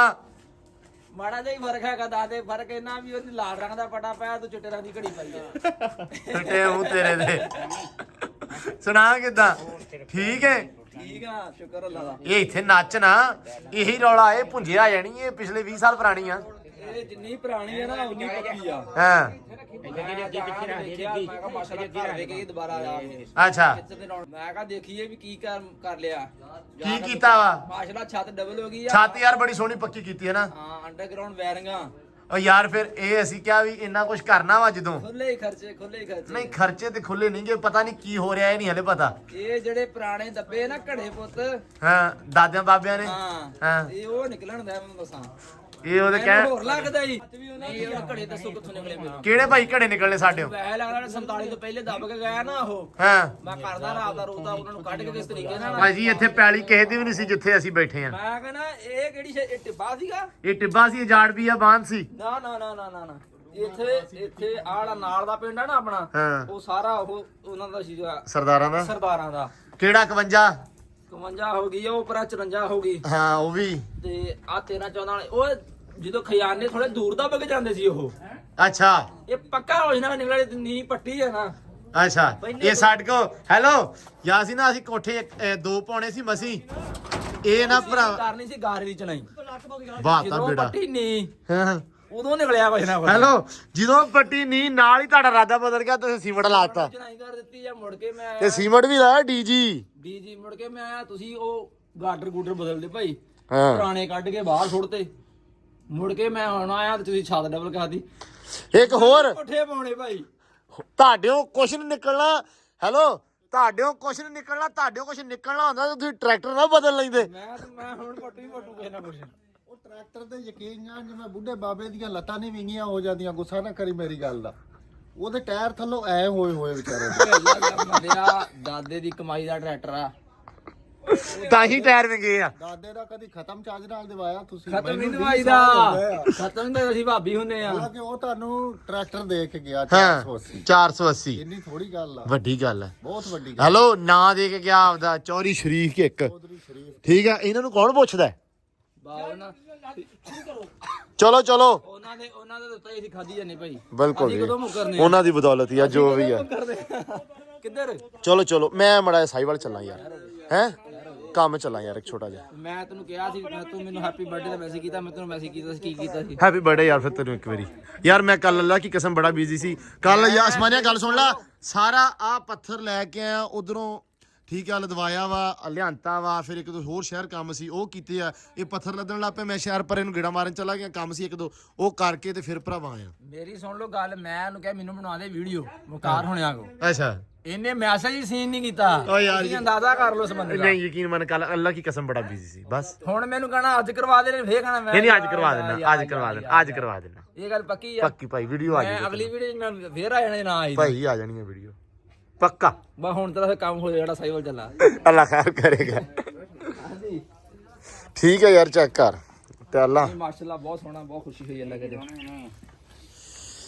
ਮਾੜਾ ਜਿਹਾ ਹੀ ਫਰਕ ਹੈਗਾ ਦਾਦੇ ਫਰਕ ਇਹਨਾਂ ਵੀ ਉਹਨੇ ਲਾਲ ਰੰਗ ਦਾ ਪਟਾ ਪਾਇਆ ਤੂੰ ਚਿੱਟੇ ਰੰਗ ਦੀ ਘੜੀ ਪਾਈ ਹੈ ਟੇ ਮੂੰਹ ਤੇਰੇ ਦੇ ਸੁਣਾ ਕਿੱਦਾਂ ਠੀਕ ਹੈ ਠੀਕ ਆ ਸ਼ੁਕਰ ਅੱਲਾ ਦਾ ਇਹ ਇੱਥੇ ਨੱਚ ਨਾ ਇਹੀ ਰੌਲਾ ਇਹ ਭੁੰਜੇ ਆ ਜਾਣੀ ਇਹ ਪਿਛਲੇ 20 ਸਾਲ ਪੁਰਾਣੀ ਆ ਇਹ ਜਿੰਨੀ ਪੁਰਾਣੀ ਹੈ ਨਾ ਉਨੀ ਪੱਕੀ ਆ ਹਾਂ ਮੈਂ ਕਿਹਾ ਮਾਸ਼ਾਅੱਲਾ ਘਰ ਦੇ ਕੇ ਦੁਬਾਰਾ ਆ ਅੱਛਾ ਮੈਂ ਕਿਹਾ ਦੇਖੀਏ ਵੀ ਕੀ ਕਰ ਲਿਆ ਕੀ ਕੀਤਾ ਵਾ ਮਾਸ਼ਾਅੱਲਾ ਛੱਤ ਡਬਲ ਹੋ ਗਈ ਆ ਛੱਤ ਯਾਰ ਬੜੀ ਸੋਹਣੀ ਪੱਕੀ ਕੀਤੀ ਹੈ ਨਾ ਹਾਂ ਅੰਡਰਗਰਾਉਂਡ ਵਾਇਰਿੰਗਾਂ ਉਹ ਯਾਰ ਫਿਰ ਇਹ ਅਸੀਂ ਕਿਹਾ ਵੀ ਇੰਨਾ ਕੁਝ ਕਰਨਾ ਵਾ ਜਦੋਂ ਖੁੱਲੇ ਹੀ ਖਰਚੇ ਨਹੀਂ ਖਰਚੇ ਤੇ ਖੁੱਲੇ ਨਹੀਂ ਗੇ ਪਤਾ ਨਹੀਂ ਕੀ ਹੋ ਰਿਹਾ ਇਹ ਨਹੀਂ ਹਲੇ ਪਤਾ ਇਹ ਜਿਹੜੇ ਪੁਰਾਣੇ ਦੱਬੇ ਨਾ ਘੜੇ ਪੁੱਤ ਹਾਂ ਦਾਦਿਆਂ ਬਾਬਿਆਂ ਨੇ ਹਾਂ ਹਾਂ ਇਹ ਉਹ ਨਿਕਲਣ ਦਾ ਮੈਨੂੰ ਦੱਸਾਂ ਇਹ ਉਹਦੇ ਮੈਨੂੰ ਕਹਿ ਹੋਰ ਲੱਗਦਾ ਜੀ ਨਹੀਂ ਉਹ ਘੜੇ ਦੱਸੋ ਕਿੱਥੋਂ ਨਿਕਲੇ ਮੈਨੂੰ ਕਿਹੜੇ ਭਾਈ ਘੜੇ ਨਿਕਲਣੇ ਸਾਡੇ ਵੈਸੇ ਲੱਗਦਾ 47 ਤੋਂ ਪਹਿਲੇ ਦੱਬ ਕੇ ਗਿਆ ਨਾ ਉਹ ਹਾਂ ਮੈਂ ਕਰਦਾ ਰਾਤ ਦਾ ਰੋਦਾ ਉਹਨਾਂ ਨੂੰ ਕੱਢ ਕੇ ਕਿਸ ਤਰੀਕੇ ਨਾਲ ਭਾਜੀ ਇੱਥੇ ਪੈਲੀ ਕਿਸੇ ਦੀ ਵੀ ਨਹੀਂ ਸੀ ਜਿੱਥੇ ਅਸੀਂ ਬੈਠੇ ਆ ਮੈਂ ਕਹਿੰਦਾ ਇਹ ਕਿਹੜੀ ਸ਼ੇ ਇਹ ਟਿੱਬਾ ਸੀਗਾ ਇਹ ਟਿੱਬਾ ਸੀ ਜਾੜ ਵੀ ਆ ਬਾਂਧ ਸੀ ਨਾ ਨਾ ਨਾ ਨਾ ਨਾ ਨਾ ਇੱਥੇ ਆੜਾ ਨਾਲ ਦਾ ਪਿੰਡ ਆ ਨਾ ਆਪਣਾ ਹਾਂ ਉਹ ਸਾਰਾ ਉਹ ਉਹਨਾਂ ਦਾ ਸੀਗਾ ਸਰਦਾਰਾਂ ਦਾ ਸਰਦਾਰਾਂ ਦਾ ਕਿਹੜਾ 51 51 ਹੋ ਗਈ ਉਹ ਉੱਪਰ 54 ਹੋ ਗਈ ਹਾਂ ਉਹ ਵੀ ਤੇ ਆ 13 14 ਵਾਲੇ ਉਹ ਜਦੋਂ ਖਜ਼ਾਨੇ ਥੋੜੇ ਦੂਰ ਦਾ ਵਗ ਜਾਂਦੇ ਸੀ ਉਹ ਅੱਛਾ ਇਹ ਪੱਕਾ ਹੋ ਜਾਣਾ ਨਿਕਲੇ ਨੀ ਪੱਟੀ ਹੈ ਨਾ ਅੱਛਾ ਇਹ ਸਾਡੇ ਕੋ ਹੈਲੋ ਯਾ ਸੀ ਨਾ ਅਸੀਂ ਕੋਠੇ ਦੋ ਪਾਉਣੇ ਸੀ ਮਸੀ ਇਹ ਨਾ ਭਰਾ ਕਰਨੀ ਸੀ ਗਾਰੇ ਦੀ ਚਣਾਈ ਬਾਤ ਆ ਜਦੋਂ ਬੇੜਾ ਪੱਟੀ ਨੀ ਹਾਂ ਉਦੋਂ ਨਿਕਲਿਆ ਕੁਛ ਨਾ ਕੁਛ ਹੈਲੋ ਜਦੋਂ ਪੱਟੀ ਨਹੀਂ ਨਾਲ ਹੀ ਤੁਹਾਡਾ ਰਾਦਾ ਬਦਲ ਗਿਆ ਤੁਸੀਂ ਸੀਮਟ ਲਾਤਾ ਚਣਾਈ ਕਰ ਦਿੱਤੀ ਜਾਂ ਮੁੜ ਕੇ ਮੈਂ ਤੇ ਸੀਮਟ ਵੀ ਲਾਇਆ ਡੀਜੀ ਡੀਜੀ ਮੁੜ ਕੇ ਮੈਂ ਆਇਆ ਤੁਸੀਂ ਉਹ ਗਾਡਰ ਗੂਡਰ ਬਦਲਦੇ ਭਾਈ ਹਾਂ ਪੁਰਾਣੇ ਕੱਢ ਕੇ ਬਾਹਰ ਸੁੱਟਤੇ ਮੁੜ ਕੇ ਮੈਂ ਹੁਣ ਆਇਆ ਤੇ ਤੁਸੀਂ ਛੱਤ ਡਬਲ ਕਰਦੀ ਇੱਕ ਹੋਰ ਕੋਠੇ ਪਾਉਣੇ ਭਾਈ ਤੁਹਾਡਿਓ ਕੁਛ ਨਹੀਂ ਨਿਕਲਣਾ ਹੈਲੋ ਤੁਹਾਡਿਓ ਕੁਛ ਨਹੀਂ ਨਿਕਲਣਾ ਤੁਹਾਡਿਓ ਕੁਛ ਨਿਕਲਣਾ ਹੁੰਦਾ ਤਾਂ ਤੁਸੀਂ ਟਰੈਕਟਰ ਨਾ ਬਦਲ ਲੈਂਦੇ ਮੈਂ ਹੁਣ ਪੱਟੂ ਕਿਸੇ ਨਾ ਕੁਛ ਉਹ ਟਰੈਕਟਰ ਤੇ ਯਕੀਨ ਜਾਣ ਜਿਵੇਂ ਬੁੱਢੇ ਬਾਬੇ ਦੀਆਂ ਲੱਤਾਂ ਨਹੀਂ ਵਿੰਗੀਆਂ ਹੋ ਜਾਂਦੀਆਂ ਗੁੱਸਾ ਨਾ ਕਰੀ ਮੇਰੀ ਗੱਲ ਦਾ ਉਹਦੇ ਟਾਇਰ ਥੱਲੋਂ ਐ ਹੋਏ ਵਿਚਾਰੇ ਦੇ। ਮੇਰਾ ਦਾਦੇ ਦੀ ਕਮਾਈ ਦਾ ਟਰੈਕਟਰ ਆ ਤਾਂ ਹੀ ਟਾਇਰ ਵਿੰਗੇ ਆ ਦਾਦੇ ਦਾ ਕਦੀ ਖਤਮ ਚਾਰਜ ਨਾਲ ਦਿਵਾਇਆ ਤੁਸੀਂ ਖਤਮ ਨਹੀਂ ਮੈਨੂੰ ਦਵਾਈ 20 ਦਾ ਸਾਲ ਹੋ ਗਏ ਆ। ਖਤਮ ਨਹੀਂ ਅਸੀਂ ਭਾਬੀ ਹੁੰਦੇ ਆ ਹਾਲਾਂਕਿ ਉਹ ਤੁਹਾਨੂੰ ਟਰੈਕਟਰ ਦੇ ਕੇ ਗਿਆ ਹਾਂ 480 480 ਇੰਨੀ ਥੋੜੀ ਗੱਲ ਆ ਵੱਡੀ ਗੱਲ ਹੈ ਬਹੁਤ ਵੱਡੀ ਗੱਲ ਹੈਲੋ ਨਾਂ ਦੇ ਕੇ ਗਿਆ ਆਪਦਾ ਚੌਰੀ ਸ਼ਰੀਫ ਇੱਕ ਚੌਧਰੀ ਸ਼ਰੀਫ ਠੀਕ ਆ ਇਹਨਾਂ ਨੂੰ ਕੌਣ ਪੁੱਛਦਾ ਹੈ? ਬਾਵਨਾ ਚਲੋ ਚਲੋ ਉਹਨਾਂ ਦੇ ਉੱਤੇ ਅਸੀਂ ਖਾਦੀ ਜਾਂਦੇ ਭਾਈ ਬਿਲਕੁਲ ਅਸੀਂ ਜੀ। ਕਦੋਂ ਮੁਕਰਨੇ ਉਹਨਾਂ ਦੀ ਬਦੌਲਤ ਹੀ ਆ ਜੋ ਵੀ ਆ ਕਿੱਧਰ ਚਲੋ ਚਲੋ ਮੈਂ ਮੜਾ ਸਾਈਵਾਲ ਚੱਲਾਂ ਯਾਰ ਹੈ ਕੰਮ ਚੱਲਾਂ ਯਾਰ ਇੱਕ ਛੋਟਾ ਜਿਹਾ ਮੈਂ ਤੈਨੂੰ ਕਿਹਾ ਸੀ ਤੂੰ ਮੈਨੂੰ ਹੈਪੀ ਬਰਥਡੇ ਦਾ ਮੈਸੇਜ ਕੀਤਾ ਮੈਂ ਤੈਨੂੰ ਮੈਸੇਜ ਕੀਤਾ ਸੀ ਕੀ ਕੀਤਾ ਸੀ ਹੈਪੀ ਬਰਥਡੇ ਯਾਰ ਫਿਰ ਤੈਨੂੰ ਇੱਕ ਵਾਰੀ ਯਾਰ ਮੈਂ ਕੱਲ ਅੱਲਾ ਕੀ ਕਸਮ ਬੜਾ ਬਿਜ਼ੀ ਸੀ ਕੱਲ ਯਾ ਅਸਮਾਨੀਆ ਗੱਲ ਸੁਣ ਲਾ ਸਾਰਾ ਆ ਪੱਥਰ ਲੈ ਕੇ ਆਇਆ ਉਧਰੋਂ ਠੀਕ ਆ ਲਦਵਾਇਆ ਵਾ ਲਿਆਂਤਾ ਵਾ ਫਿਰ ਇੱਕ ਦੋ ਹੋਰ ਸ਼ਹਿਰ ਕੰਮ ਸੀ ਉਹ ਕੀਤੇ ਆ ਇਹ ਪੱਥਰ ਲੱਦਣ ਲੱਗ ਪਏ ਮੈਂ ਸ਼ਹਿਰ ਪਰੇ ਨੂੰ ਗੇੜਾ ਮਾਰਨ ਚਲਾ ਗਿਆ ਕੰਮ ਸੀ ਇੱਕ ਦੋ ਉਹ ਕਰਕੇ ਤੇ ਫਿਰ ਭਰਾਵਾ ਆਇਆ ਮੇਰੀ ਸੁਣ ਲਓ ਗੱਲ ਮੈਂ ਉਹਨੂੰ ਕਿਹਾ ਮੈਨੂੰ ਬਣਾ ਦੇ ਵੀਡੀਓ ਮੁਕਾਰ ਹੋਣਿਆ ਕੋ ਅੱਛਾ ਇਹਨੇ ਮੈਸੇਜ ਹੀ ਸੀਨ ਨਹੀਂ ਕੀਤਾ ਓ ਯਾਰ ਤੁਸੀਂ ਅੰਦਾਜ਼ਾ ਕਰ ਲਓ ਇਸ ਬੰਦੇ ਦਾ ਨਹੀਂ ਯਕੀਨ ਮੰਨ ਕੱਲ ਅੱਲਾ ਕੀ ਕਸਮ ਬੜਾ ਬਿਜ਼ੀ ਸੀ ਬਸ ਹੁਣ ਮੈਨੂੰ ਕਹਣਾ ਅੱਜ ਕਰਵਾ ਦੇ ਨੇ ਫੇਰ ਕਹਣਾ ਮੈਂ ਨਹੀਂ ਅੱਜ ਕਰਵਾ ਦੇਣਾ ਅੱਜ ਕਰਵਾ ਦੇਣਾ ਅੱਜ ਕਰਵਾ ਦੇਣਾ ਇਹ ਗੱਲ ਪੱਕੀ ਆ ਪੱਕੀ ਭਾਈ ਵੀਡੀਓ ਆ ਮੈਂ ਜਾਏਗੀ ਅਗਲੀ ਵੀਡੀਓ ਮੈਂ ਫੇਰ ਆ ਜਾਣੇ ਨਾ ਆਈ ਭਾਈ ਆ ਜਾਣੀ ਹੈ ਵੀਡੀਓ ਪੱਕਾ ਬਸ ਹੁਣ ਤਾਂ ਕੰਮ ਹੋ ਜਿਹੜਾ ਸਾਈਵਲ ਚੱਲਾ ਅੱਲਾ ਖੈਰ ਕਰੇਗਾ ਹਾਂਜੀ ਠੀਕ ਹੈ ਯਾਰ ਚੈੱਕ ਕਰ ਤੇ ਅੱਲਾ ਮਾਸ਼ਾਅੱਲਾ ਬਹੁਤ ਸੋਹਣਾ ਬਹੁਤ ਖੁਸ਼ੀ ਹੋਈ ਅੱਲਾ ਕਰੇ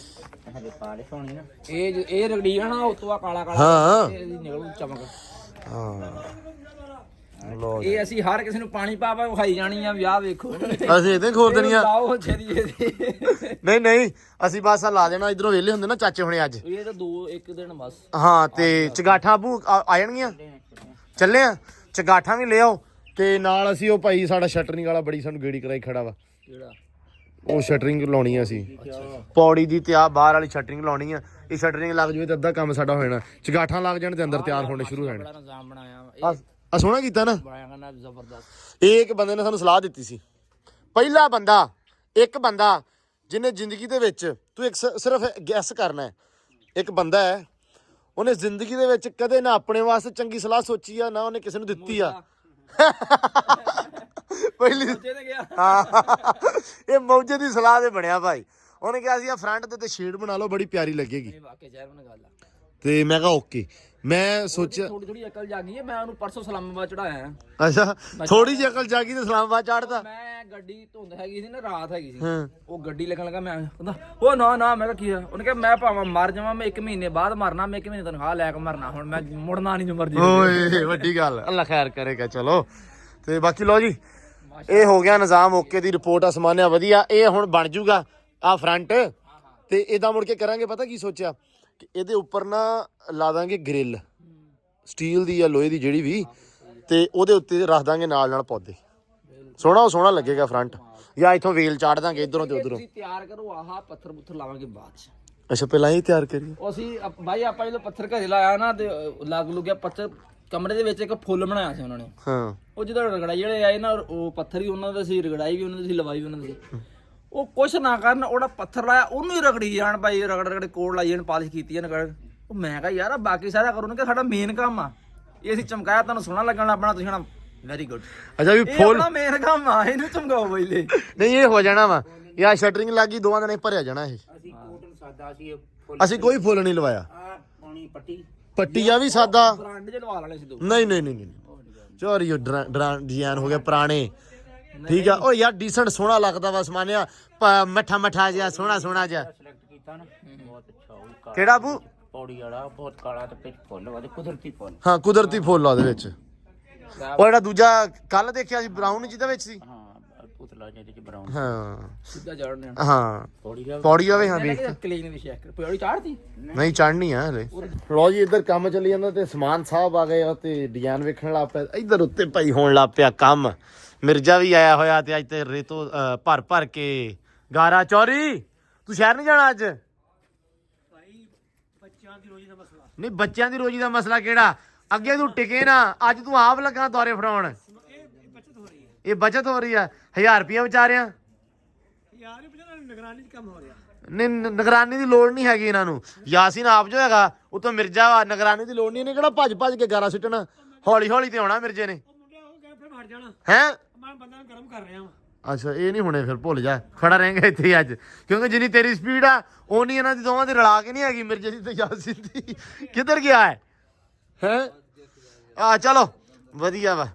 ਇਹ ਰਗੜੀ ਹੈ ਨਾ ਉਤੋਂ ਆ ਕਾਲਾ ਕਾਲਾ ਹਾਂ ਇਹ ਨਿਕਲੂ ਚਮਕ ਹਾਂ ਲੋ ਇਹ ਅਸੀਂ ਹਰ ਕਿਸੇ ਨੂੰ ਪਾਣੀ ਪਾ ਪਾ ਵਿਖਾਈ ਜਾਣੀ ਆ ਵਿਆਹ ਵੇਖੋ ਅਸੀਂ ਇਹਦੇ ਖੋਲ ਦੇਣੀਆਂ ਲਾਓ ਛੇਦੀ ਛੇਦੀ ਨਹੀਂ ਨਹੀਂ ਅਸੀਂ ਬਸ ਆ ਲਾ ਦੇਣਾ ਇਧਰੋਂ ਵਿਹਲੇ ਹੁੰਦੇ ਨਾ ਚਾਚੇ ਹੁਣੇ ਅੱਜ ਇਹ ਤਾਂ ਇੱਕ ਦਿਨ ਬਸ ਹਾਂ ਤੇ ਚਗਾਠਾਂ ਬੂ ਆ ਜਾਣਗੀਆਂ ਚੱਲੇ ਆ ਚਗਾਠਾਂ ਵੀ ਲੈ ਆਓ ਤੇ ਨਾਲ ਅਸੀਂ ਉਹ ਭਾਈ ਸਾਡਾ ਸ਼ਟਰਿੰਗ ਵਾਲਾ ਬੜੀ ਸਾਨੂੰ ਗੇੜੀ ਕਰਾਈ ਖੜਾ ਵਾ ਕਿਹੜਾ ਉਹ ਸ਼ਟਰਿੰਗ ਲਾਉਣੀ ਆ ਅਸੀਂ ਪੌੜੀ ਦੀ ਤੇ ਆ ਬਾਹਰ ਵਾਲੀ ਸ਼ਟਰਿੰਗ ਲਾਉਣੀ ਆ ਇਹ ਸ਼ਟਰਿੰਗ ਲੱਗ ਜਵੇ ਤੇ ਅੱਧਾ ਕੰਮ ਸਾਡਾ ਹੋ ਜਾਣਾ ਚਗਾਠਾਂ ਲੱਗ ਜਾਣ ਤੇ ਅੰਦਰ ਤਿਆਰ ਹੋਣੇ ਸ਼ੁਰੂ ਹੋ ਜਾਣੇ ਬੜਾ ਨਿਜ਼ਾਮ ਬਣਾਇਆ ਆ ਸੋਹਣਾ ਕੀਤਾ ਨਾ ਬਣਾਇਆ ਕਹਿੰਦਾ ਜ਼ਬਰਦਸਤ ਇਹ ਇੱਕ ਬੰਦੇ ਨੇ ਸਾਨੂੰ ਸਲਾਹ ਦਿੱਤੀ ਸੀ ਪਹਿਲਾ ਬੰਦਾ ਇੱਕ ਬੰਦਾ ਜਿਹਨੇ ਜ਼ਿੰਦਗੀ ਦੇ ਵਿੱਚ ਤੂੰ ਇੱਕ ਸਿਰਫ ਗੈਸ ਕਰਨਾ ਹੈ ਇੱਕ ਬੰਦਾ ਹੈ ਉਹਨੇ ਜ਼ਿੰਦਗੀ ਦੇ ਵਿੱਚ ਕਦੇ ਨਾ ਆਪਣੇ ਵਾਸਤੇ ਚੰਗੀ ਸਲਾਹ ਸੋਚੀ ਆ ਨਾ ਉਹਨੇ ਕਿਸੇ ਨੂੰ ਦਿੱਤੀ ਆ ਪਹਿਲੀ ਹਾਂ ਇਹ ਮੌਜੇ ਦੀ ਸਲਾਹ ਦੇ ਬਣਿਆ ਭਾਈ ਉਹਨੇ ਕਿਹਾ ਸੀ ਆ ਫਰੰਟ ਤੇ ਸ਼ੇਡ ਬਣਾ ਲਓ ਬੜੀ ਪਿਆਰੀ ਲੱਗੇਗੀ ਵਾਕਿਆ ਜ਼ਹਿਰ ਬਣ ਗੱਲ ਆ ਤੇ ਮੈਂ ਕਿਹਾ ਓਕੇ। ਮੈਂ ਸੋਚਿਆ ਥੋੜੀ ਥੋੜੀ ਅਕਲ ਜਾਗੀ ਹੈ, ਮੈਂ ਉਹਨੂੰ ਪਰਸੋਂ ਸਲਾਮਾਬਾਦ ਚੜਾਇਆ। ਅੱਛਾ ਥੋੜੀ ਜਿਹੀ ਅਕਲ ਜਾਗੀ ਤੇ ਇਸਲਾਮਾਬਾਦ ਚਾੜਦਾ। ਮੈਂ ਗੱਡੀ ਧੁੰਦ ਹੈਗੀ ਸੀ ਨਾ, ਰਾਤ ਹੈਗੀ ਸੀ, ਹਾਂ ਉਹ ਗੱਡੀ ਲੱਗਣ ਲੱਗਾ, ਮੈਂ ਕਹਿੰਦਾ ਉਹ ਨਾ ਮੈਂ ਕਿਹਾ ਕੀ ਆ, ਉਹਨੇ ਕਿਹਾ ਮੈਂ ਭਾਵੇਂ ਮਰ ਜਾਵਾਂ, ਮੈਂ 1 ਮਹੀਨੇ ਬਾਅਦ ਮਰਨਾ, ਮੈਂ 1 ਮਹੀਨੇ ਤਨਖਾਹ ਲੈ ਕੇ ਮਰਨਾ, ਹੁਣ ਮੈਂ ਮੁੜਨਾ ਨਹੀਂ ਜੋ ਮਰਜੀ। ਓਏ ਵੱਡੀ ਗੱਲ, ਅੱਲਾ ਖੈਰ ਕਰੇਗਾ। ਚਲੋ ਤੇ ਬਾਕੀ ਲੋ ਜੀ, ਇਹ ਹੋ ਗਿਆ ਨਿਜ਼ਾਮ ਓਕੇ ਦੀ ਰਿਪੋਰਟ ਅਸਮਾਨਿਆ ਵਧੀਆ। ਇਹ ਹੁਣ ਬਣ ਜੂਗਾ ਆ ਫਰੰਟ, ਤੇ ਇਦਾਂ ਮੁੜ ਕੇ ਕਰਾਂਗੇ। ਪਤਾ ਕੀ ਸੋਚਿਆ ਕਿ ਇਹਦੇ ਉੱਪਰ ਨਾ ਲਾ ਦਾਂਗੇ ਗ੍ਰਿਲ ਸਟੀਲ ਦੀ ਜਾਂ ਲੋਹੇ ਦੀ ਜਿਹੜੀ ਵੀ, ਤੇ ਉਹਦੇ ਉੱਤੇ ਰੱਖ ਦਾਂਗੇ ਨਾਲ ਪੌਦੇ। ਸੋਹਣਾ ਲੱਗੇਗਾ ਫਰੰਟ। ਜਾਂ ਇੱਥੋਂ ਵੇਲ ਚਾੜ ਦਾਂਗੇ ਇਧਰੋਂ ਤੇ ਉਧਰੋਂ। ਤੁਸੀਂ ਤਿਆਰ ਕਰੋ, ਆਹ ਪੱਥਰ ਪੁੱਥਰ ਲਾਵਾਂਗੇ ਬਾਅਦ ਚ। ਅੱਛਾ ਪਹਿਲਾਂ ਹੀ ਤਿਆਰ ਕਰੀਏ। ਉਹ ਅਸੀਂ ਬਾਈ ਆਪਾਂ ਜਦੋਂ ਪੱਥਰ ਘਰੇ ਲਾਇਆ ਨਾ, ਤੇ ਲੱਗ ਲੁੱਗਿਆ ਪੱਥਰ ਕਮਰੇ ਦੇ ਵਿੱਚ ਇੱਕ ਫੁੱਲ ਬਣਾਇਆ ਸੀ ਉਹਨਾਂ ਨੇ। ਹਾਂ ਉਹ ਜਦੋਂ ਰਗੜਾਈ ਜਿਹੜੇ ਆਏ ਨਾ, ਉਹ ਪੱਥਰ ਹੀ ਉਹਨਾਂ ਦਾ ਸੀ, ਰਗੜਾਈ ਵੀ ਉਹਨਾਂ ਦੀ ਸੀ, ਲਵਾਈ ਵੀ ਉਹਨਾਂ ਦੀ ਸੀ। ਉਹ ਕੁਛ ਨਾ ਕਰਨ, ਉਹਦਾ ਪੱਥਰ ਲਾਇਆ ਉਹਨੂੰ ਹੀ ਰਗੜੀ ਜਾਣ ਭਾਈ, ਰਗੜ ਕੋੜ ਲਾਈ ਜਾਣ, ਪਾਲਿਸ਼ ਕੀਤੀ ਜਾਣ। ਉਹ ਮੈਂ ਕਿਹਾ ਯਾਰ ਬਾਕੀ ਸਾਰਾ ਕਰੋ ਨਾ, ਕਿ ਸਾਡਾ ਮੇਨ ਕੰਮ ਆ ਇਹ। ਅਸੀਂ ਚਮਕਾਇਆ, ਤੁਹਾਨੂੰ ਸੋਹਣਾ ਲੱਗਣ ਆਪਣਾ, ਤੁਸੀਂ ਹਣਾ ਵੈਰੀ ਗੁੱਡ। ਅੱਛਾ ਵੀ ਇਹ ਫੁੱਲ ਆਪਣਾ ਮੇਨ ਕੰਮ ਆ, ਇਹਨੂੰ ਚਮਕਾਓ ਪਹਿਲੇ। ਨਹੀਂ ਇਹ ਹੋ ਜਾਣਾ ਵਾ ਯਾ ਸ਼ਟਰਿੰਗ ਲੱਗੀ, ਦੋਵਾਂ ਦਿਨਾਂ 'ਚ ਭਰਿਆ ਜਾਣਾ ਇਹ। ਅਸੀਂ ਕੋਟਨ ਸਾਦਾ ਸੀ, ਇਹ ਫੁੱਲ ਅਸੀਂ ਕੋਈ ਫੁੱਲ ਨਹੀਂ ਲਵਾਇਆ। ਆ ਪਾਣੀ ਪੱਟੀ ਪੱਟੀ ਆ ਵੀ ਸਾਦਾ। ਬ੍ਰਾਂਡ ਚ ਲਵਾ ਲੈਣੇ ਸੀ ਦੋ। ਨਹੀਂ ਚੋਰੀ ਡਿਜ਼ਾਈਨ ਹੋ ਗਿਆ ਪੁਰਾਣੇ। ਠੀਕ ਆ। ਉਹ ਯਾਰ ਡੀਸੈਂਟ ਸੋਹਣਾ ਲੱਗਦਾ ਵਾ ਅਸਮਾਨਿਆ, ਮੱਠਾ ਜਿਹਾ ਸੋਹਣਾ ਜਿਹਾ। ਸਿਲੈਕਟ ਕੀਤਾ ਨਾ, ਬਹੁਤ ਅੱਛਾ। ਉਹ ਕਾਲਾ ਕਿਹੜਾ ਬੂ? ਪੌੜੀ ਵਾਲਾ ਬਹੁਤ ਕਾਲਾ ਤੇ ਵਿੱਚ ਫੁੱਲ ਵਾਲੇ ਕੁਦਰਤੀ ਫੁੱਲ। ਹਾਂ ਕੁਦਰਤੀ ਫੁੱਲ ਆ ਉਹਦੇ ਵਿੱਚ। ਉਹ ਜਿਹੜਾ ਦੂਜਾ ਕੱਲ ਦੇਖਿਆ ਸੀ ਬਰਾਊਨ ਜਿਹਦੇ ਵਿੱਚ ਸੀ। ਹਾਂ ਪੁਤਲਾ ਜਿਹਦੇ ਚ ਬਰਾਊਨ ਹਾਂ ਸਿੱਧਾ ਚੜਨੇ ਹਾਂ ਪੌੜੀ ਪੌੜੀ ਆਵੇ। ਹਾਂ ਵੇਖ ਕਲੀਨ ਵੀ ਚੈੱਕ ਕਰ, ਪੌੜੀ ਚਾੜਤੀ ਨਹੀਂ ਚੜਨੀ ਆ ਹਲੇ। ਲੋ ਜੀ ਇੱਧਰ ਕੰਮ ਚੱਲੀ ਜਾਂਦਾ ਤੇ ਸਮਾਨ ਸਾਹਿਬ ਆ ਗਏ ਤੇ ਡਿਜ਼ਾਈਨ ਵੇਖਣ ਲੱਗ ਪਿਆ। ਇੱਧਰ ਉੱਤੇ ਭਾਈ ਹੋਣ ਲੱਗ ਪਿਆ ਕੰਮ। ਮਿਰਜ਼ਾ ਵੀ ਆਇਆ ਹੋਇਆ ਤੇ ਅੱਜ ਤੇ ਰੇਤੋ ਭਰ ਕੇ ਗਾਰਾ। ਚੌਰੀ ਤੂੰ ਸ਼ਹਿਰ ਨਹੀਂ ਜਾਣਾ ਅੱਜ? ਨਹੀਂ ਬੱਚਿਆਂ ਦੀ ਰੋਜੀ ਦਾ ਮਸਲਾ ਕਿਹੜਾ? ਅੱਗੇ ਤੂੰ ਟਿਕੇ ਨਾ, ਅੱਜ ਤੂੰ ਆਪ ਲੱਗਾ ਦੌਰੇ ਫੜਾਉਣ। ਇਹ ਬਚਤ ਹੋ ਰਹੀ ਆ। 1000 ਰੁਪਇਆ ਵਿਚਾਰਿਆਂ। ਨਹੀਂ ਨਿਗਰਾਨੀ ਦੀ ਲੋੜ ਨਹੀਂ ਹੈਗੀ ਇਹਨਾਂ ਨੂੰ। ਯਾਸੀਨ ਆਪ ਜੋ ਹੈਗਾ ਉਤੋਂ ਮਿਰਜ਼ਾ ਵਾ, ਨਿਗਰਾਨੀ ਦੀ ਲੋੜ ਨਹੀਂ। ਇਹਨੇ ਕਿਹੜਾ ਭੱਜ ਕੇ ਗਾਰਾ ਸੁੱਟਣਾ। ਹੌਲੀ ਤੇ ਆਉਣਾ ਮਿਰਜ਼ੇ ਨੇ। ਹੈਂ ਅੱਛਾ ਇਹ ਨਹੀਂ ਹੁਣੇ, ਫਿਰ ਭੁੱਲ ਜਾ, ਖੜਾ ਰਹੇਗਾ ਇੱਥੇ ਅੱਜ, ਕਿਉਂਕਿ ਜਿੰਨੀ ਤੇਰੀ ਸਪੀਡ ਆ ਉਨੀ ਇਹਨਾਂ ਦੀ ਦੋਵਾਂ ਦੀ ਰਲਾ ਕੇ ਨਹੀਂ ਹੈਗੀ, ਮਿਰਜ਼ੇ ਦੀ ਤੇ ਯਾਸੀਨ ਦੀ। ਕਿੱਧਰ ਗਿਆ ਹੈ ਆ? ਚਲੋ ਵਧੀਆ ਵਾ।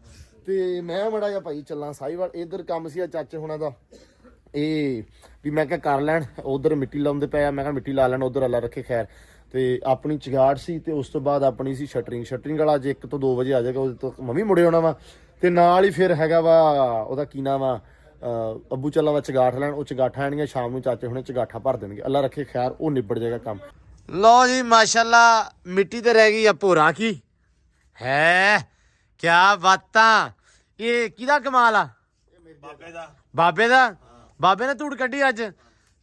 ਤੇ ਮੈਂ ਮੜਾ ਜਾ ਭਾਈ ਚੱਲਾਂ ਸਾਈਵਾਲ। ਇੱਧਰ ਕੰਮ ਸੀ ਚਾਚੇ ਹੁਣਾਂ ਦਾ, ਇਹ ਵੀ ਮੈਂ ਕਿਹਾ ਕਰ ਲੈਣ। ਉਧਰ ਮਿੱਟੀ ਲਾਉਂਦੇ ਪਏ ਆ, ਮੈਂ ਕਿਹਾ ਮਿੱਟੀ ਲਾ ਲੈਣ ਉਧਰ, ਅੱਲਾ ਰੱਖੇ ਖੈਰ। ਤੇ ਆਪਣੀ ਚਗਾੜ ਸੀ ਤੇ ਉਸ ਤੋਂ ਬਾਅਦ ਆਪਣੀ ਸੀ ਸ਼ਟਰਿੰਗ ਵਾਲਾ। ਅੱਜ 1 ਤੋਂ 2 ਵਜੇ ਆ ਜਾਏਗਾ, ਉਹਦੇ ਤੋਂ ਮੰਮੀ ਮੁੜੇ ਆਉਣਾ ਵਾ। ਤੇ ਨਾਲ ਹੀ ਫਿਰ ਹੈਗਾ ਵਾ ਉਹਦਾ ਕੀ ਨਾਮ ਆ, ਅੱਬੂ ਚੱਲਾ ਵਾ ਚਗਾਠ ਲੈਣ। ਉਹ ਚਗਾਠਾਂ ਆਣਗੀਆਂ ਸ਼ਾਮ ਨੂੰ, ਚਾਚੇ ਹੁਣੇ ਚਗਾਠਾਂ ਭਰ ਦੇਣਗੇ। ਅੱਲਾ ਰੱਖੇ ਖੈਰ, ਉਹ ਨਿਬੜ ਜਾਏਗਾ ਕੰਮ। ਲਓ ਜੀ ਮਾਸ਼ਾਅੱਲਾ ਮਿੱਟੀ ਤੇ ਰਹਿ ਗਈ ਆ ਭੋਰਾ ਕੀ ਹੈ। ਕਿਆ ਬਾਤਾਂ। ਇਹ ਕਿਹਦਾ ਕਮਾਲ ਆ? ਬਾਬੇ ਦਾ। ਬਾਬੇ ਨੇ ਧੂੜ ਕੱਢੀ ਅੱਜ।